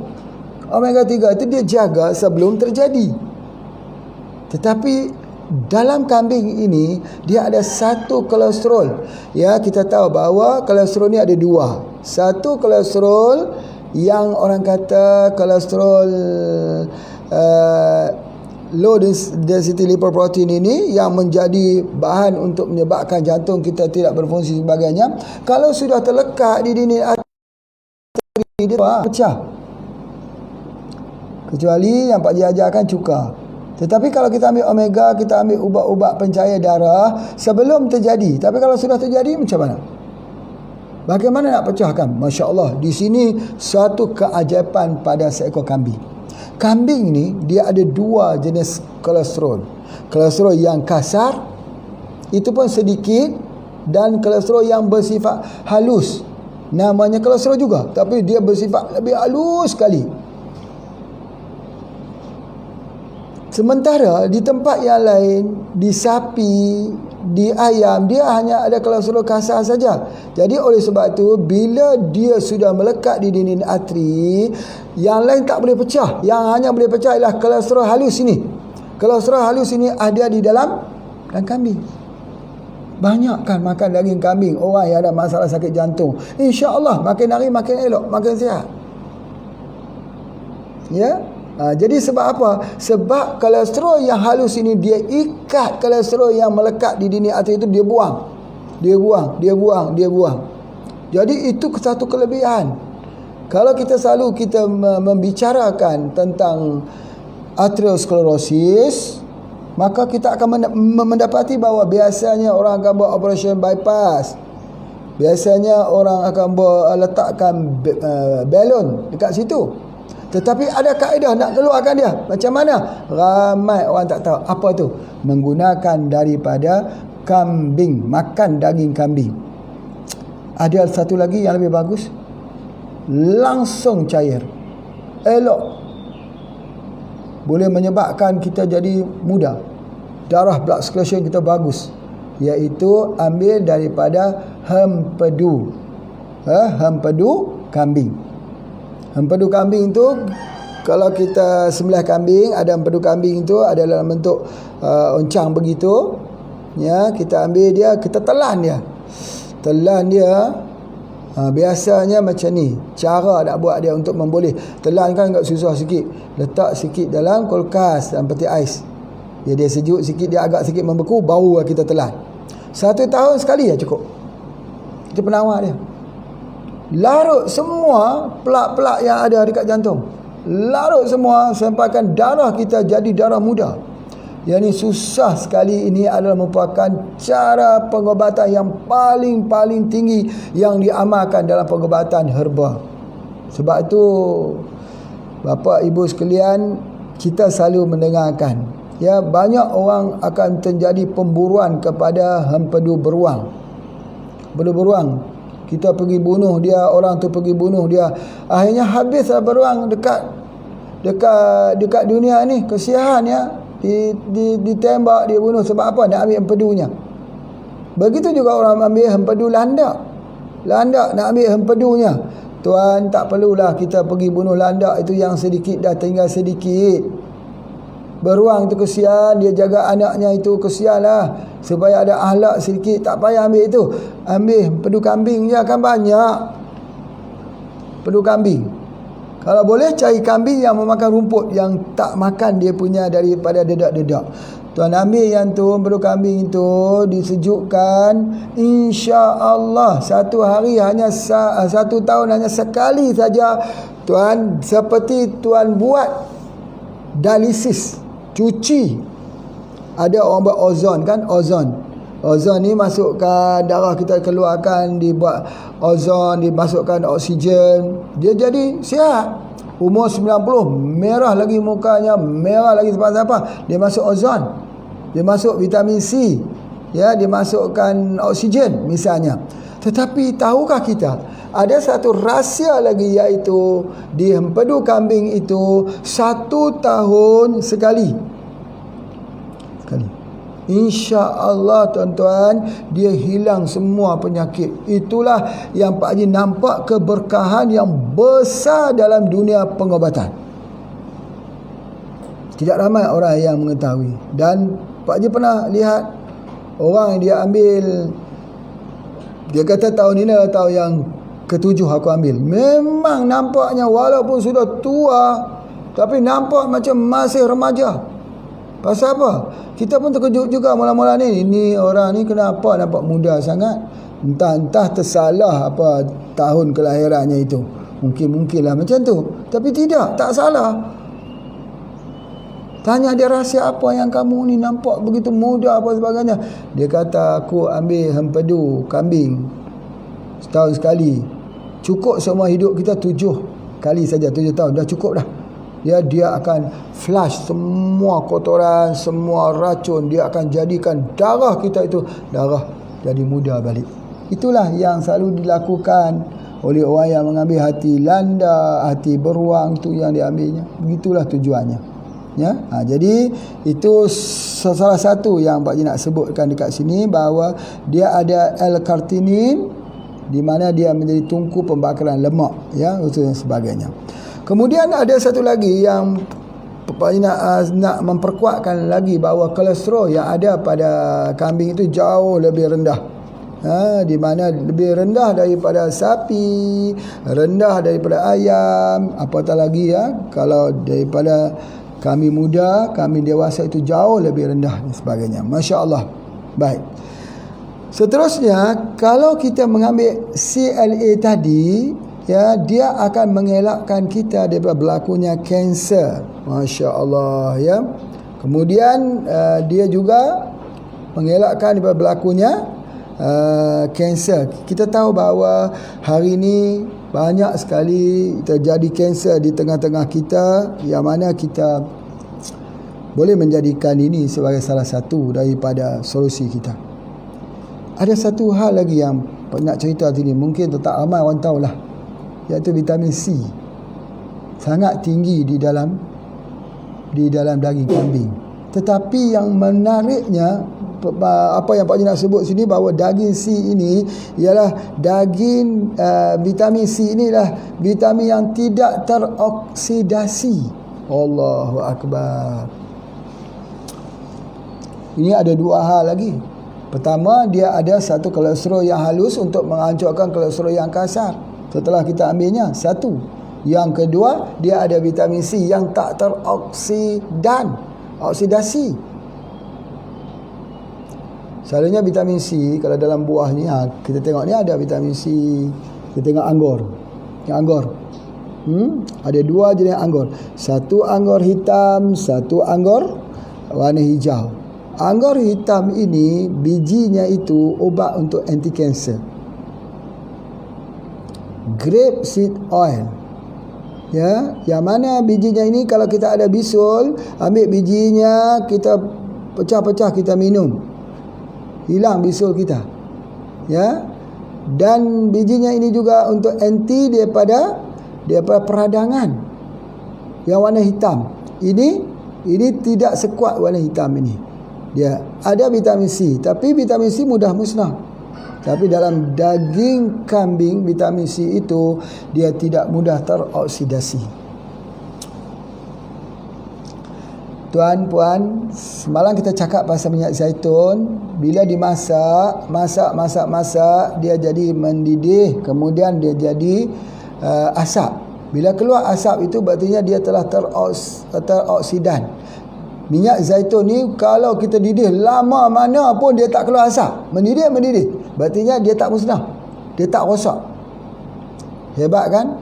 S1: Omega 3 itu dia jaga sebelum terjadi. Tetapi dalam kambing ini dia ada satu kolesterol. Ya, kita tahu bahawa kolesterol ni ada dua. Satu kolesterol yang orang kata kolesterol low density lipoprotein ini, yang menjadi bahan untuk menyebabkan jantung kita tidak berfungsi sebagainya. Kalau sudah terlekat di dinding arteri, dia pecah. Kecuali yang Pak Ji ajarkan cuka. Tetapi kalau kita ambil omega, kita ambil ubat-ubat pencair darah sebelum terjadi. Tapi kalau sudah terjadi, macam mana? Bagaimana nak pecahkan? Masya Allah, di sini suatu keajaiban pada seekor kambing. Kambing ni dia ada dua jenis kolesterol. Kolesterol yang kasar, itu pun sedikit, dan kolesterol yang bersifat halus, namanya kolesterol juga, tapi dia bersifat lebih halus sekali. Sementara di tempat yang lain, di sapi, di ayam, dia hanya ada kolesterol kasar saja. Jadi oleh sebab itu, bila dia sudah melekat di dinding arteri, yang lain tak boleh pecah. Yang hanya boleh pecah ialah kolesterol halus ini. Kolesterol halus ini ada di dalam kambing. Banyak kan makan daging kambing orang yang ada masalah sakit jantung, insya-Allah makin hari makin elok, makin sihat. Ya. Jadi sebab apa? Sebab kolesterol yang halus ini dia ikat kolesterol yang melekat di dinding arteri itu, dia buang. Jadi itu satu kelebihan. Kalau kita selalu membicarakan tentang arteriosklerosis, maka kita akan mendapati bahawa biasanya orang akan buat operation bypass. Biasanya orang akan letakkan balon dekat situ. Tetapi ada kaedah nak keluarkan dia. Macam mana? Ramai orang tak tahu. Apa tu? Menggunakan daripada kambing. Makan daging kambing. Ada satu lagi yang lebih bagus. Langsung cair. Elok. Boleh menyebabkan kita jadi muda. Darah blood circulation kita bagus. Iaitu ambil daripada hempedu. Hempedu kambing. Empedu kambing tu, kalau kita sembelih kambing, ada empedu kambing tu ada dalam bentuk oncang begitu. Ya, kita ambil dia, kita telan dia. Biasanya macam ni cara nak buat dia untuk memboleh. Telan kan agak susah sikit. Letak sikit dalam kulkas, dalam peti ais. Dia sejuk sikit, dia agak sikit membeku, baru kita telan. 1 tahun sekali ya cukup. Itu penawar dia. Larut semua pelak-pelak yang ada dekat jantung. Larut semua sampaikan darah kita jadi darah muda. Yang ni susah sekali. Ini adalah merupakan cara pengobatan yang paling tinggi yang diamalkan dalam pengobatan herba. Sebab itu bapa ibu sekalian, kita selalu mendengarkan, ya, banyak orang akan terjadi pemburuan kepada hempedu beruang. Beruang, kita pergi bunuh dia, orang tu pergi bunuh dia, akhirnya habislah beruang dekat dunia ni. Kesian ya, ditembak, dia bunuh. Sebab apa? Nak ambil empedunya. Begitu juga orang ambil empedu landak nak ambil empedunya. Tuan, tak perlulah kita pergi bunuh landak itu, yang sedikit dah tinggal sedikit. Beruang tu kesian, dia jaga anaknya itu, kesianlah. Supaya ada ahlak sedikit, tak payah ambil itu. Ambil pedu kambing je akan banyak. Pedu kambing. Kalau boleh cari kambing yang memakan rumput, yang tak makan dia punya daripada dedak-dedak. Tuan ambil yang tu, pedu kambing itu, disejukkan. InsyaAllah 1 hari hanya 1 tahun hanya sekali saja. Tuan, seperti tuan buat dialisis, cuci. Ada orang buat ozon kan, ozon ni masukkan darah kita, keluarkan, dibuat ozon, dimasukkan oksigen, dia jadi sihat. Umur 90, merah lagi mukanya, merah lagi apa, dia masuk ozon, dia masuk vitamin C, ya, dia masukkan oksigen misalnya. Tetapi tahukah kita ada satu rahsia lagi, iaitu di empedu kambing itu 1 tahun sekali. InsyaAllah tuan-tuan, dia hilang semua penyakit. Itulah yang Pak Haji nampak keberkahan yang besar dalam dunia pengobatan. Tidak ramai orang yang mengetahui. Dan Pak Haji pernah lihat orang yang dia ambil, dia kata tahun ini adalah tahun yang ke-7 aku ambil. Memang nampaknya walaupun sudah tua, tapi nampak macam masih remaja. Pasal apa? Kita pun terkejut juga mula-mula ni. Ini orang ni kenapa nampak muda sangat? Entah tersalah apa tahun kelahirannya itu. Mungkin-mungkinlah macam tu. Tapi tidak, tak salah. Tanya dia, rahsia apa yang kamu ni nampak begitu muda apa sebagainya. Dia kata, aku ambil empedu kambing setahun sekali. Cukup semua hidup kita 7 kali saja, 7 tahun. Dah cukup dah. Ya, dia akan flush semua kotoran, semua racun. Dia akan jadikan darah kita itu darah jadi muda balik. Itulah yang selalu dilakukan oleh orang yang mengambil hati landa, hati beruang tu yang diambilnya. Begitulah tujuannya. Ya, jadi itu salah satu yang Pak Haji nak sebutkan dekat sini, bahawa dia ada L-carnitine, di mana dia menjadi tungku pembakaran lemak, ya, itu dan sebagainya. Kemudian ada satu lagi yang Pak Haji nak memperkuatkan lagi, bahawa kolesterol yang ada pada kambing itu jauh lebih rendah. Di mana lebih rendah daripada sapi, rendah daripada ayam, apatah lagi ya, kalau daripada kambing muda, kambing dewasa itu jauh lebih rendah dan sebagainya. Masya Allah. Baik. Seterusnya, kalau kita mengambil CLA tadi, ya, dia akan mengelakkan kita daripada berlakunya kanser. Masya Allah, ya. Kemudian dia juga mengelakkan daripada berlakunya kanser. Kita tahu bahawa hari ini banyak sekali terjadi kanser di tengah-tengah kita, yang mana kita boleh menjadikan ini sebagai salah satu daripada solusi kita. Ada satu hal lagi yang nak cerita sini, mungkin tak ramai orang tahulah, iaitu vitamin C. Sangat tinggi di dalam daging kambing. Tetapi yang menariknya, apa yang Pak Haji nak sebut sini, bahawa daging C ini ialah daging vitamin C inilah vitamin yang tidak teroksidasi. Allahu Akbar. Ini ada 2 hal lagi. Pertama, dia ada satu kolesterol yang halus untuk menghancurkan kolesterol yang kasar setelah kita ambilnya. Satu. Yang kedua, dia ada vitamin C yang tak oksidasi. Selalunya vitamin C kalau dalam buah ni, kita tengok ni ada vitamin C. Kita tengok anggur. Yang anggur. Ada 2 jenis anggur. Satu anggur hitam, satu anggur warna hijau. Anggur hitam ini bijinya itu ubat untuk anti kanser. Grape seed oil. Ya, yang mana bijinya ini kalau kita ada bisul, ambil bijinya, kita pecah-pecah, kita minum. Hilang bisul kita. Ya. Dan bijinya ini juga untuk anti daripada peradangan yang warna hitam. Ini tidak sekuat warna hitam ini. Dia ada vitamin C, tapi vitamin C mudah musnah. Tapi dalam daging kambing, vitamin C itu dia tidak mudah teroksidasi. Tuan, puan, semalam kita cakap pasal minyak zaitun. Bila dimasak, masak, dia jadi mendidih, kemudian dia jadi asap. Bila keluar asap itu berartinya dia telah teroksidan. Minyak zaitun ni kalau kita didih lama mana pun dia tak keluar asap. Mendidih. Berartinya dia tak musnah. Dia tak rosak. Hebat kan?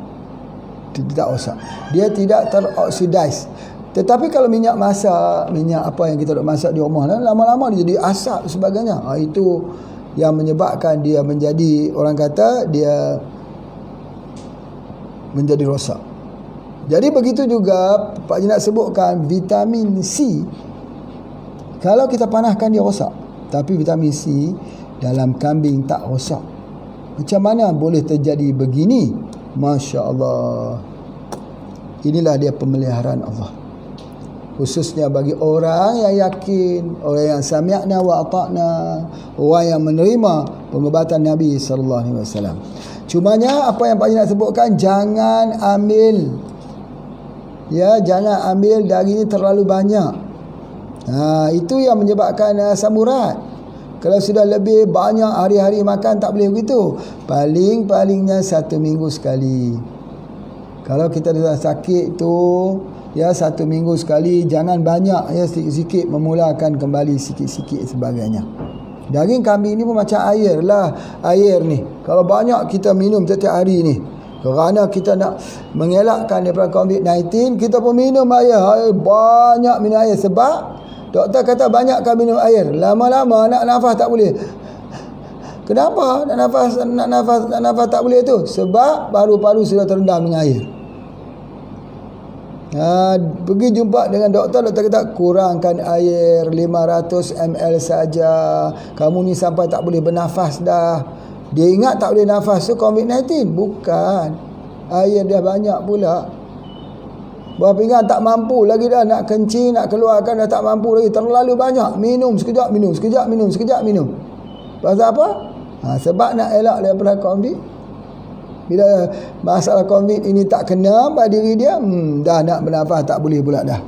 S1: Dia tak rosak. Dia tidak teroksidas. Tetapi kalau minyak masak, minyak apa yang kita masak di rumah, lama-lama dia jadi asap sebagainya. Itu yang menyebabkan dia menjadi, orang kata dia menjadi rosak. Jadi begitu juga Pak Haji nak sebutkan vitamin C. Kalau kita panaskan dia rosak. Tapi vitamin C dalam kambing tak rosak. Macam mana boleh terjadi begini? Masya Allah. Inilah dia pemeliharaan Allah. Khususnya bagi orang yang yakin, orang yang sami'na wa ata'na, orang yang menerima pengobatan Nabi SAW. Cumanya apa yang Pak Haji nak sebutkan, jangan ambil, jangan ambil daging ini terlalu banyak. Itu yang menyebabkan asam urat. Kalau sudah lebih banyak hari-hari makan, tak boleh begitu. Paling-palingnya 1 minggu sekali. Kalau kita dah sakit tu, 1 minggu sekali, jangan banyak, sikit-sikit, memulakan kembali sikit-sikit sebagainya. Daging kambing ni pun macam air lah. Air ni kalau banyak kita minum setiap hari ni, kerana kita nak mengelakkan daripada COVID-19, kita pun minum air. Banyak minum air. Sebab doktor kata banyakkan minum air. Lama-lama nak nafas tak boleh. Kenapa nak nafas tak boleh tu? Sebab paru-paru sudah terendam dengan air. Pergi jumpa dengan doktor kata kurangkan air 500 ml saja. Kamu ni sampai tak boleh bernafas dah. Dia ingat tak boleh nafas tu COVID-19. Bukan. Air dia banyak pula. Buah pinggan tak mampu lagi dah, nak kencing, nak keluarkan dah tak mampu lagi. Terlalu banyak. Minum sekejap, minum sekejap, minum sekejap, minum. Pasal apa? Sebab nak elak daripada COVID. Bila masalah COVID ini tak kena pada diri dia, dah nak bernafas tak boleh pula dah.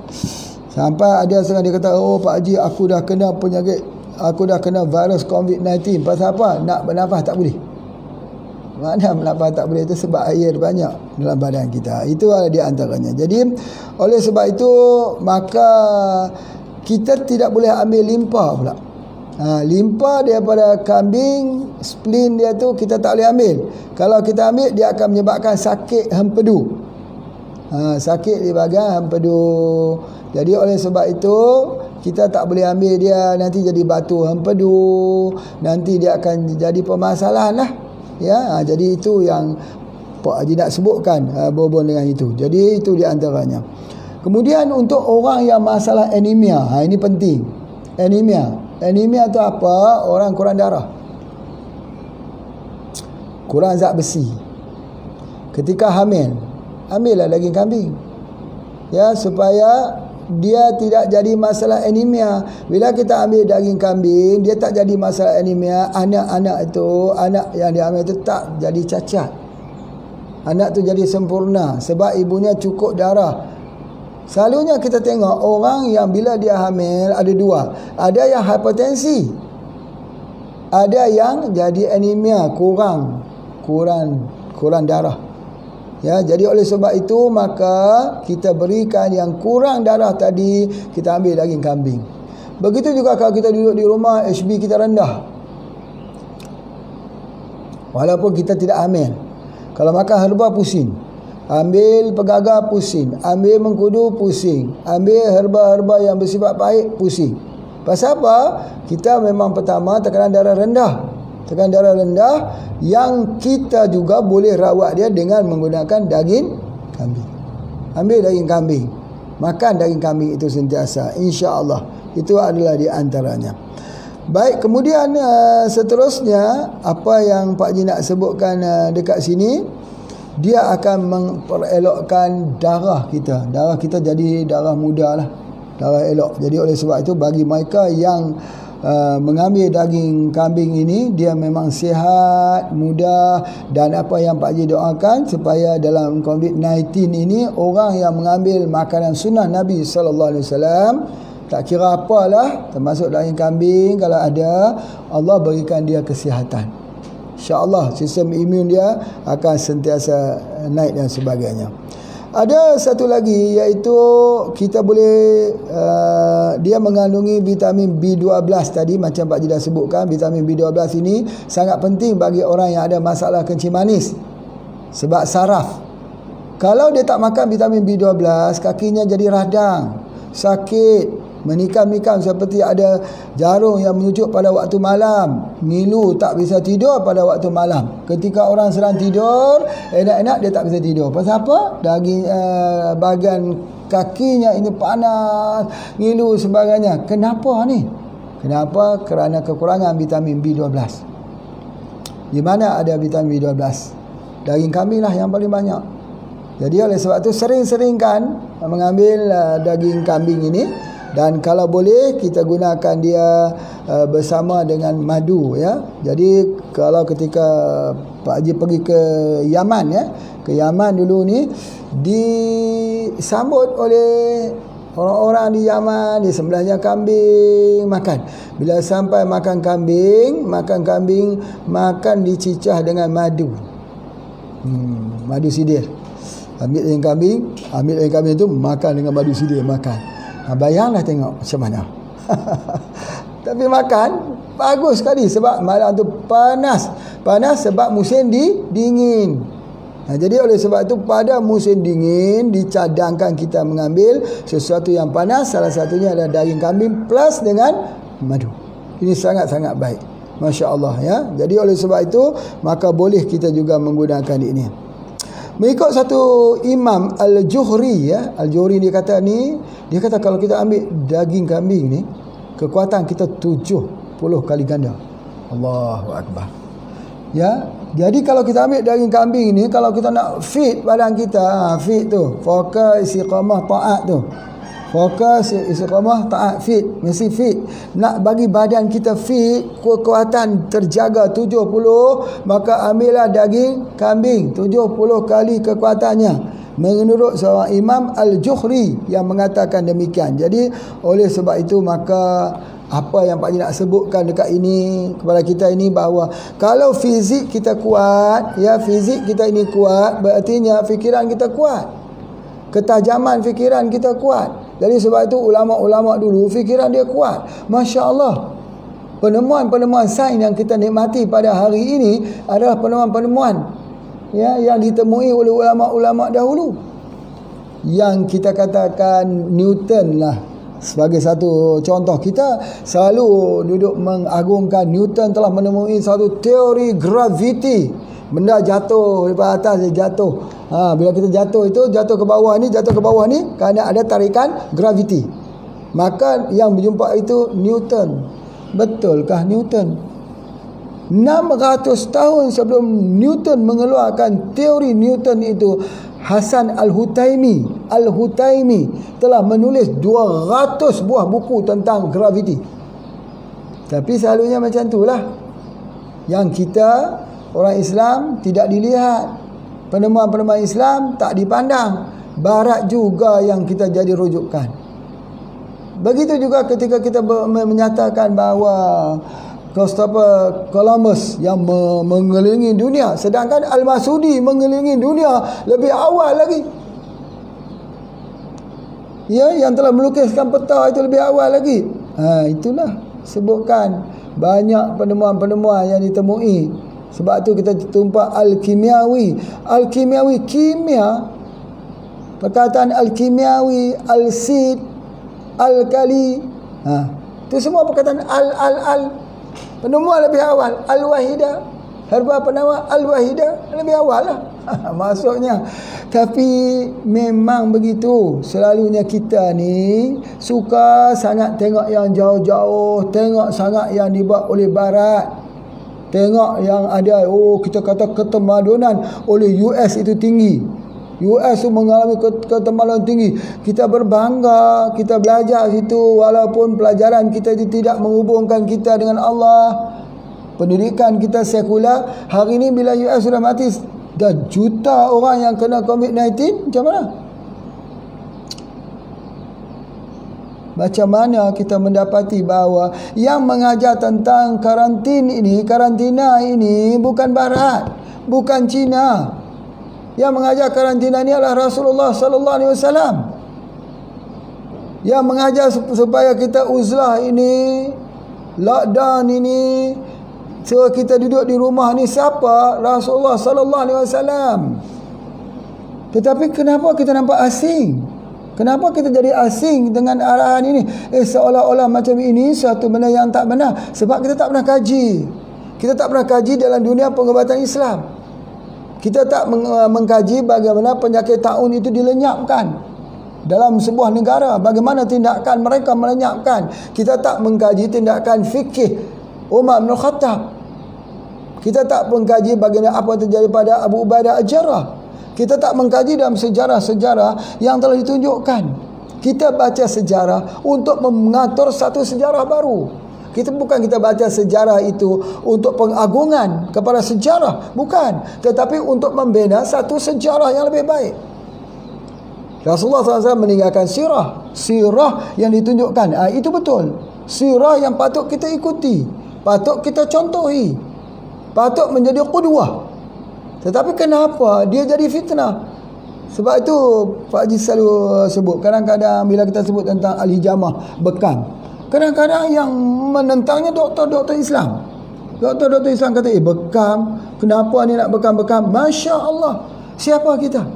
S1: Sampai ada setengah dia kata, oh Pak Haji, aku dah kena penyakit, aku dah kena virus COVID-19. Pasal apa? Nak bernafas tak boleh. Mana bernafas tak boleh itu sebab air banyak dalam badan kita. Itu adalah di antaranya. Jadi oleh sebab itu maka kita tidak boleh ambil limpa pula. Limpa daripada kambing, spleen dia tu kita tak boleh ambil. Kalau kita ambil, dia akan menyebabkan sakit hempedu. Sakit di bahagian hempedu. Jadi oleh sebab itu kita tak boleh ambil dia, nanti jadi batu hempedu, nanti dia akan jadi permasalahan lah. Jadi itu yang Pak Haji nak sebutkan berhubung dengan itu. Jadi itu di antaranya. Kemudian untuk orang yang masalah anemia, ini penting. Anemia tu apa? Orang kurang darah, kurang zat besi. Ketika hamil, ambillah daging kambing, supaya dia tidak jadi masalah anemia. Bila kita ambil daging kambing, dia tak jadi masalah anemia. Anak yang diambil itu tak jadi cacat. Anak tu jadi sempurna sebab ibunya cukup darah. Selalunya kita tengok orang yang bila dia hamil ada 2. Ada yang hipertensi, ada yang jadi anemia, kurang darah. Jadi oleh sebab itu maka kita berikan yang kurang darah tadi, kita ambil daging kambing. Begitu juga kalau kita duduk di rumah, HB kita rendah, walaupun kita tidak hamil. Kalau makan herba pusing, ambil pegagar pusing, ambil mengkudu pusing, ambil herba-herba yang bersifat pahit pusing. Pasal apa? Kita memang pertama tekanan darah rendah. Tekanan darah rendah yang kita juga boleh rawat dia dengan menggunakan daging kambing. Ambil daging kambing, makan daging kambing itu sentiasa, insya-Allah. Itu adalah di antaranya. Baik, kemudian seterusnya apa yang Pak Haji nak sebutkan dekat sini, dia akan memperelokkan darah kita. Darah kita jadi darah muda lah, darah elok. Jadi oleh sebab itu bagi mereka yang mengambil daging kambing ini, dia memang sihat, muda. Dan apa yang Pak Haji doakan supaya dalam COVID-19 ini, orang yang mengambil makanan sunnah Nabi SAW, tak kira apalah, termasuk daging kambing, kalau ada, Allah berikan dia kesihatan. InsyaAllah sistem imun dia akan sentiasa naik dan sebagainya. Ada satu lagi, iaitu kita boleh dia mengandungi vitamin B12 tadi, macam Pak Haji dah sebutkan. Vitamin B12 ini sangat penting bagi orang yang ada masalah kencing manis sebab saraf. Kalau dia tak makan vitamin B12, kakinya jadi radang, sakit, menikam-nikam seperti ada jarum yang menunjuk pada waktu malam, ngilu, tak bisa tidur pada waktu malam. Ketika orang sedang tidur, enak-enak dia tak bisa tidur. Pasal apa? Daging bahagian kakinya ini panas, ngilu sebagainya. Kenapa ni? Kenapa? Kerana kekurangan vitamin B12. Di mana ada vitamin B12? Daging kambing lah yang paling banyak. Jadi oleh sebab tu sering-seringkan mengambil daging kambing ini. Dan kalau boleh kita gunakan dia bersama dengan madu, ya. Jadi kalau ketika Pak Haji pergi ke Yaman, ya, ke Yaman dulu ni, disambut oleh orang-orang di Yaman, di sebelahnya kambing makan. Bila sampai makan kambing, makan dicicah dengan madu. Madu sidir. Ambil daging kambing itu makan dengan madu sidir, makan. Bayanglah tengok macam mana. Tapi makan bagus sekali sebab malam tu panas sebab musim dingin. Jadi oleh sebab itu pada musim dingin dicadangkan kita mengambil sesuatu yang panas, salah satunya adalah daging kambing plus dengan madu. Ini sangat-sangat baik, masya-Allah, ya. Jadi oleh sebab itu maka boleh kita juga menggunakan ini. Mengikut satu Imam Al-Juhri, ya, Al-Juhri dia kata kalau kita ambil daging kambing ni, kekuatan kita 70 kali ganda. Allahu Akbar. Ya, jadi kalau kita ambil daging kambing ni, kalau kita nak fit badan kita, fit tu, fokus istiqamah taat tu. Fokus istiqamah taat, fit, mesti fit. Nak bagi badan kita fit, kekuatan terjaga 70, maka ambillah daging kambing 70 kali kekuatannya. Menurut seorang Imam Al-Juhri yang mengatakan demikian. Jadi oleh sebab itu maka apa yang Pak Haji nak sebutkan dekat ini kepada kita ini, bahawa kalau fizik kita kuat, ya, fizik kita ini kuat, berartinya fikiran kita kuat, ketajaman fikiran kita kuat. Jadi sebab itu ulama-ulama dulu fikiran dia kuat. Masya Allah. Penemuan-penemuan sains yang kita nikmati pada hari ini adalah penemuan-penemuan, ya, yang ditemui oleh ulama-ulama dahulu. Yang kita katakan Newton lah sebagai satu contoh. Kita selalu duduk mengagungkan Newton telah menemui satu teori graviti. Benda jatuh daripada atas, dia jatuh. Bila kita jatuh itu, jatuh ke bawah ni kerana ada tarikan graviti. Maka yang berjumpa itu Newton. Betulkah Newton? 600 tahun sebelum Newton mengeluarkan teori Newton itu, Hasan Al-Hutaimi telah menulis 200 buah buku tentang graviti. Tapi selalunya macam itulah. Yang kita orang Islam tidak dilihat, penemuan-penemuan Islam tak dipandang, Barat juga yang kita jadi rujukan. Begitu juga ketika kita menyatakan bahawa Christopher Columbus yang mengelilingi dunia, sedangkan Al-Masudi mengelilingi dunia lebih awal lagi. Ya, yang telah melukiskan peta itu lebih awal lagi. Itulah sebutkan banyak penemuan-penemuan yang ditemui. Sebab tu kita tumpak al-kimiawi. Al-kimiawi, kimia, perkataan al-kimiawi, al-sid, al-kali, itu semua perkataan al. Penemuan lebih awal, al-wahidah, herba penama al-wahidah lebih awal lah. Maksudnya. Tapi memang begitu, selalunya kita ni suka sangat tengok yang jauh-jauh, tengok sangat yang dibuat oleh barat, tengok yang ada, kita kata ketemadunan oleh US itu tinggi, US tu mengalami ketemadunan tinggi, kita berbangga, kita belajar situ, walaupun pelajaran kita itu tidak menghubungkan kita dengan Allah, pendidikan kita sekular. Hari ini bila US sudah mati, dah juta orang yang kena COVID-19, macam mana? Macam mana kita mendapati bahawa yang mengajar tentang karantina ini bukan barat, bukan Cina. Yang mengajar karantina ini adalah Rasulullah sallallahu alaihi wasallam. Yang mengajar supaya kita uzlah ini, lockdown ini, so kita duduk di rumah ni siapa? Rasulullah sallallahu alaihi wasallam. Tetapi kenapa kita nampak asing? Kenapa kita jadi asing dengan arahan ini? Seolah-olah macam ini satu benda yang tak benar. Sebab kita tak pernah kaji. Kita tak pernah kaji dalam dunia pengobatan Islam. Kita tak mengkaji bagaimana penyakit taun itu dilenyapkan dalam sebuah negara. Bagaimana tindakan mereka melenyapkan. Kita tak mengkaji tindakan fikih Umar bin Khattab. Kita tak mengkaji bagaimana apa yang terjadi pada Abu Ubaidah Al-Jarrah. Kita tak mengkaji dalam sejarah-sejarah yang telah ditunjukkan. Kita baca sejarah untuk mengatur satu sejarah baru. Bukan kita baca sejarah itu untuk pengagungan kepada sejarah, bukan, tetapi untuk membina satu sejarah yang lebih baik. Rasulullah SAW meninggalkan sirah yang ditunjukkan. Itu betul, sirah yang patut kita ikuti, patut kita contohi, patut menjadi qudwah. Tetapi kenapa dia jadi fitnah? Sebab itu Pak Haji selalu sebut, kadang-kadang bila kita sebut tentang al-hijamah bekam, kadang-kadang yang menentangnya doktor-doktor Islam. Doktor-doktor Islam kata, bekam, kenapa ni nak bekam-bekam? Masya Allah, siapa kita?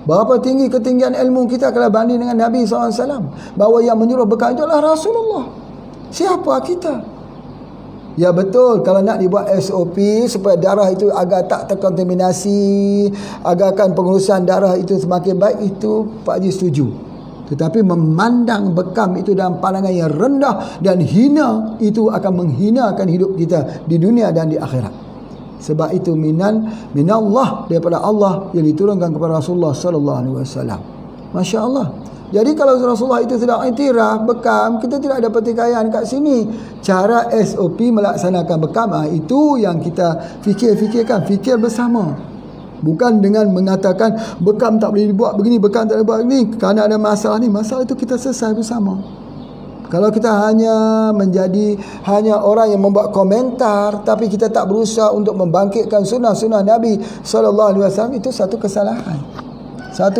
S1: Berapa tinggi ketinggian ilmu kita kalau banding dengan Nabi SAW? Bahawa yang menyuruh bekam itu adalah Rasulullah. Siapa kita? Ya betul, kalau nak dibuat SOP supaya darah itu agar tak terkontaminasi, agarkan pengurusan darah itu semakin baik, itu Pak Haji setuju. Tetapi memandang bekam itu dalam pandangan yang rendah dan hina, itu akan menghinakan hidup kita di dunia dan di akhirat. Sebab itu minallah, daripada Allah yang diturunkan kepada Rasulullah sallallahu alaihi wasallam. Masya-Allah. Jadi kalau Rasulullah itu sudah iktiraf bekam, kita tidak ada pertikaian kat sini. Cara SOP melaksanakan bekam, itu yang kita fikirkan, fikir bersama. Bukan dengan mengatakan bekam tak boleh dibuat begini, bekam tak boleh buat begini kerana ada masalah ni. Masalah itu kita selesai bersama. Kalau kita hanya menjadi orang yang membuat komentar, tapi kita tak berusaha untuk membangkitkan sunnah-sunnah Nabi SAW, itu satu kesalahan. Satu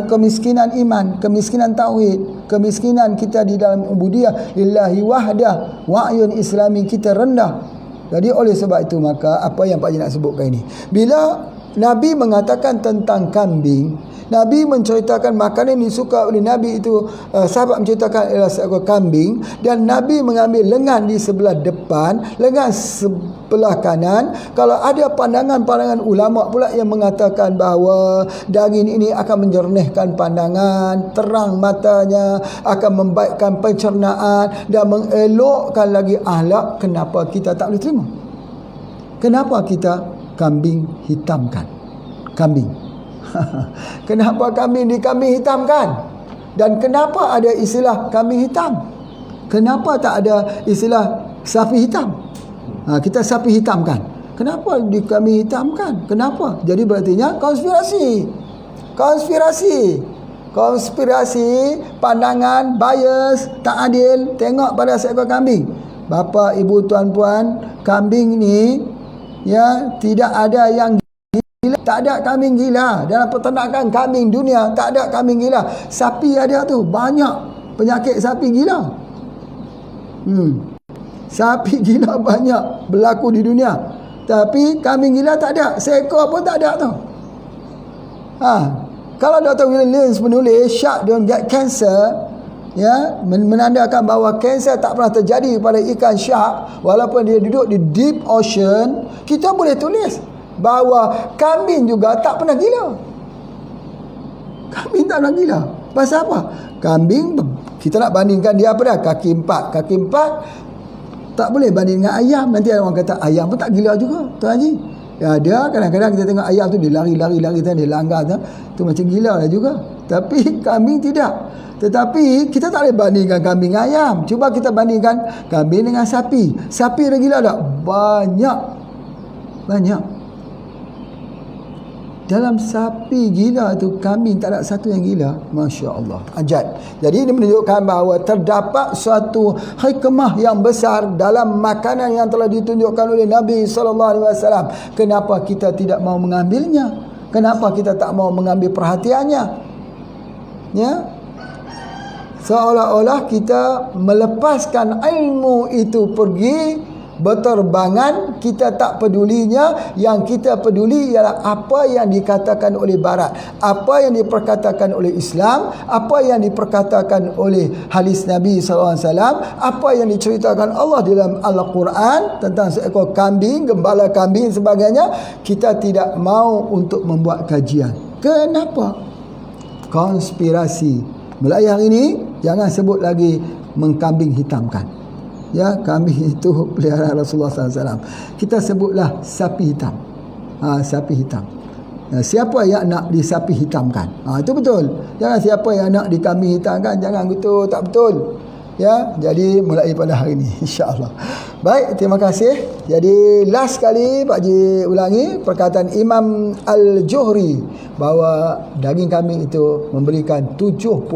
S1: kemiskinan iman, kemiskinan tauhid, kemiskinan kita di dalam ubudiyah lillahi wahdah, wa'yun islami kita rendah. Jadi oleh sebab itu, maka apa yang Pak Haji nak sebutkan ini, bila Nabi mengatakan tentang kambing, Nabi menceritakan makanan yang disuka oleh Nabi itu, sahabat menceritakan ialah seekor kambing, dan Nabi mengambil lengan di sebelah depan, lengan sebelah kanan. Kalau ada pandangan-pandangan ulama pula yang mengatakan bahawa daging ini akan menjernihkan pandangan, terang matanya, akan membaikkan pencernaan dan mengelokkan lagi akhlak, kenapa kita tak boleh terima? Kenapa kita kambing hitamkan? Kenapa kambing hitamkan? Dan kenapa ada istilah kambing hitam? Kenapa tak ada istilah sapi hitam? Kita sapi hitamkan. Kenapa di kambing hitamkan? Kenapa? Jadi berartinya konspirasi, pandangan bias, tak adil, tengok pada seekor kambing. Bapa, ibu, tuan-puan, kambing ni tidak ada yang gila, tak ada kambing gila dalam peternakan kambing dunia, tak ada kambing gila. Sapi ada tu, banyak penyakit sapi gila. Sapi gila banyak berlaku di dunia, tapi kambing gila tak ada, seekor pun tak ada tu. Kalau Dr. Williams menulis shark don't get cancer, ya, menandakan bahawa kanser tak pernah terjadi pada ikan shark walaupun dia duduk di deep ocean, kita boleh tulis bahawa kambing juga tak pernah gila. Kambing tak pernah gila. Pasal apa? Kambing, kita nak bandingkan dia apa dah? Kaki empat tak boleh banding dengan ayam. Nanti ada orang kata ayam pun tak gila juga, Tuan Haji. Ya, dia kadang-kadang kita tengok ayam tu dia lari dia langgar tu macam gila lah juga. Tapi kambing tidak. Tetapi kita tak boleh bandingkan kambing dengan ayam. Cuba kita bandingkan kambing dengan sapi. Sapi ada gila tak? Banyak. Dalam sapi gila tu, kambing tak ada satu yang gila. Masya Allah, ajaib. Jadi ini menunjukkan bahawa terdapat suatu hikmah yang besar dalam makanan yang telah ditunjukkan oleh Nabi SAW. Kenapa kita tidak mau mengambilnya? Kenapa kita tak mau mengambil perhatiannya? Ya, seolah-olah kita melepaskan ilmu itu pergi berterbangan, kita tak pedulinya. Yang kita peduli ialah apa yang dikatakan oleh Barat, apa yang diperkatakan oleh Islam, apa yang diperkatakan oleh hadis Nabi SAW, apa yang diceritakan Allah dalam Al-Quran tentang seekor kambing, gembala kambing sebagainya. Kita tidak mau untuk membuat kajian. Kenapa? Konspirasi. Mulai hari ini jangan sebut lagi mengkambing hitamkan. Ya, kambing itu peliharaan Rasulullah SAW. Kita sebutlah sapi hitam. Sapi hitam. Siapa yang nak di sapi hitamkan? Itu betul. Jangan siapa yang nak di kambing hitamkan. Jangan gitu, tak betul. Ya, jadi mulai pada hari ini, insya-Allah. Baik, terima kasih. Jadi last kali Pak Haji ulangi perkataan Imam Al-Juhri bahawa daging kambing itu memberikan 70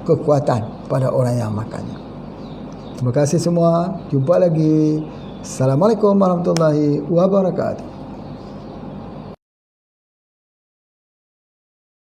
S1: kekuatan pada orang yang makannya. Terima kasih semua. Jumpa lagi. Assalamualaikum warahmatullahi wabarakatuh.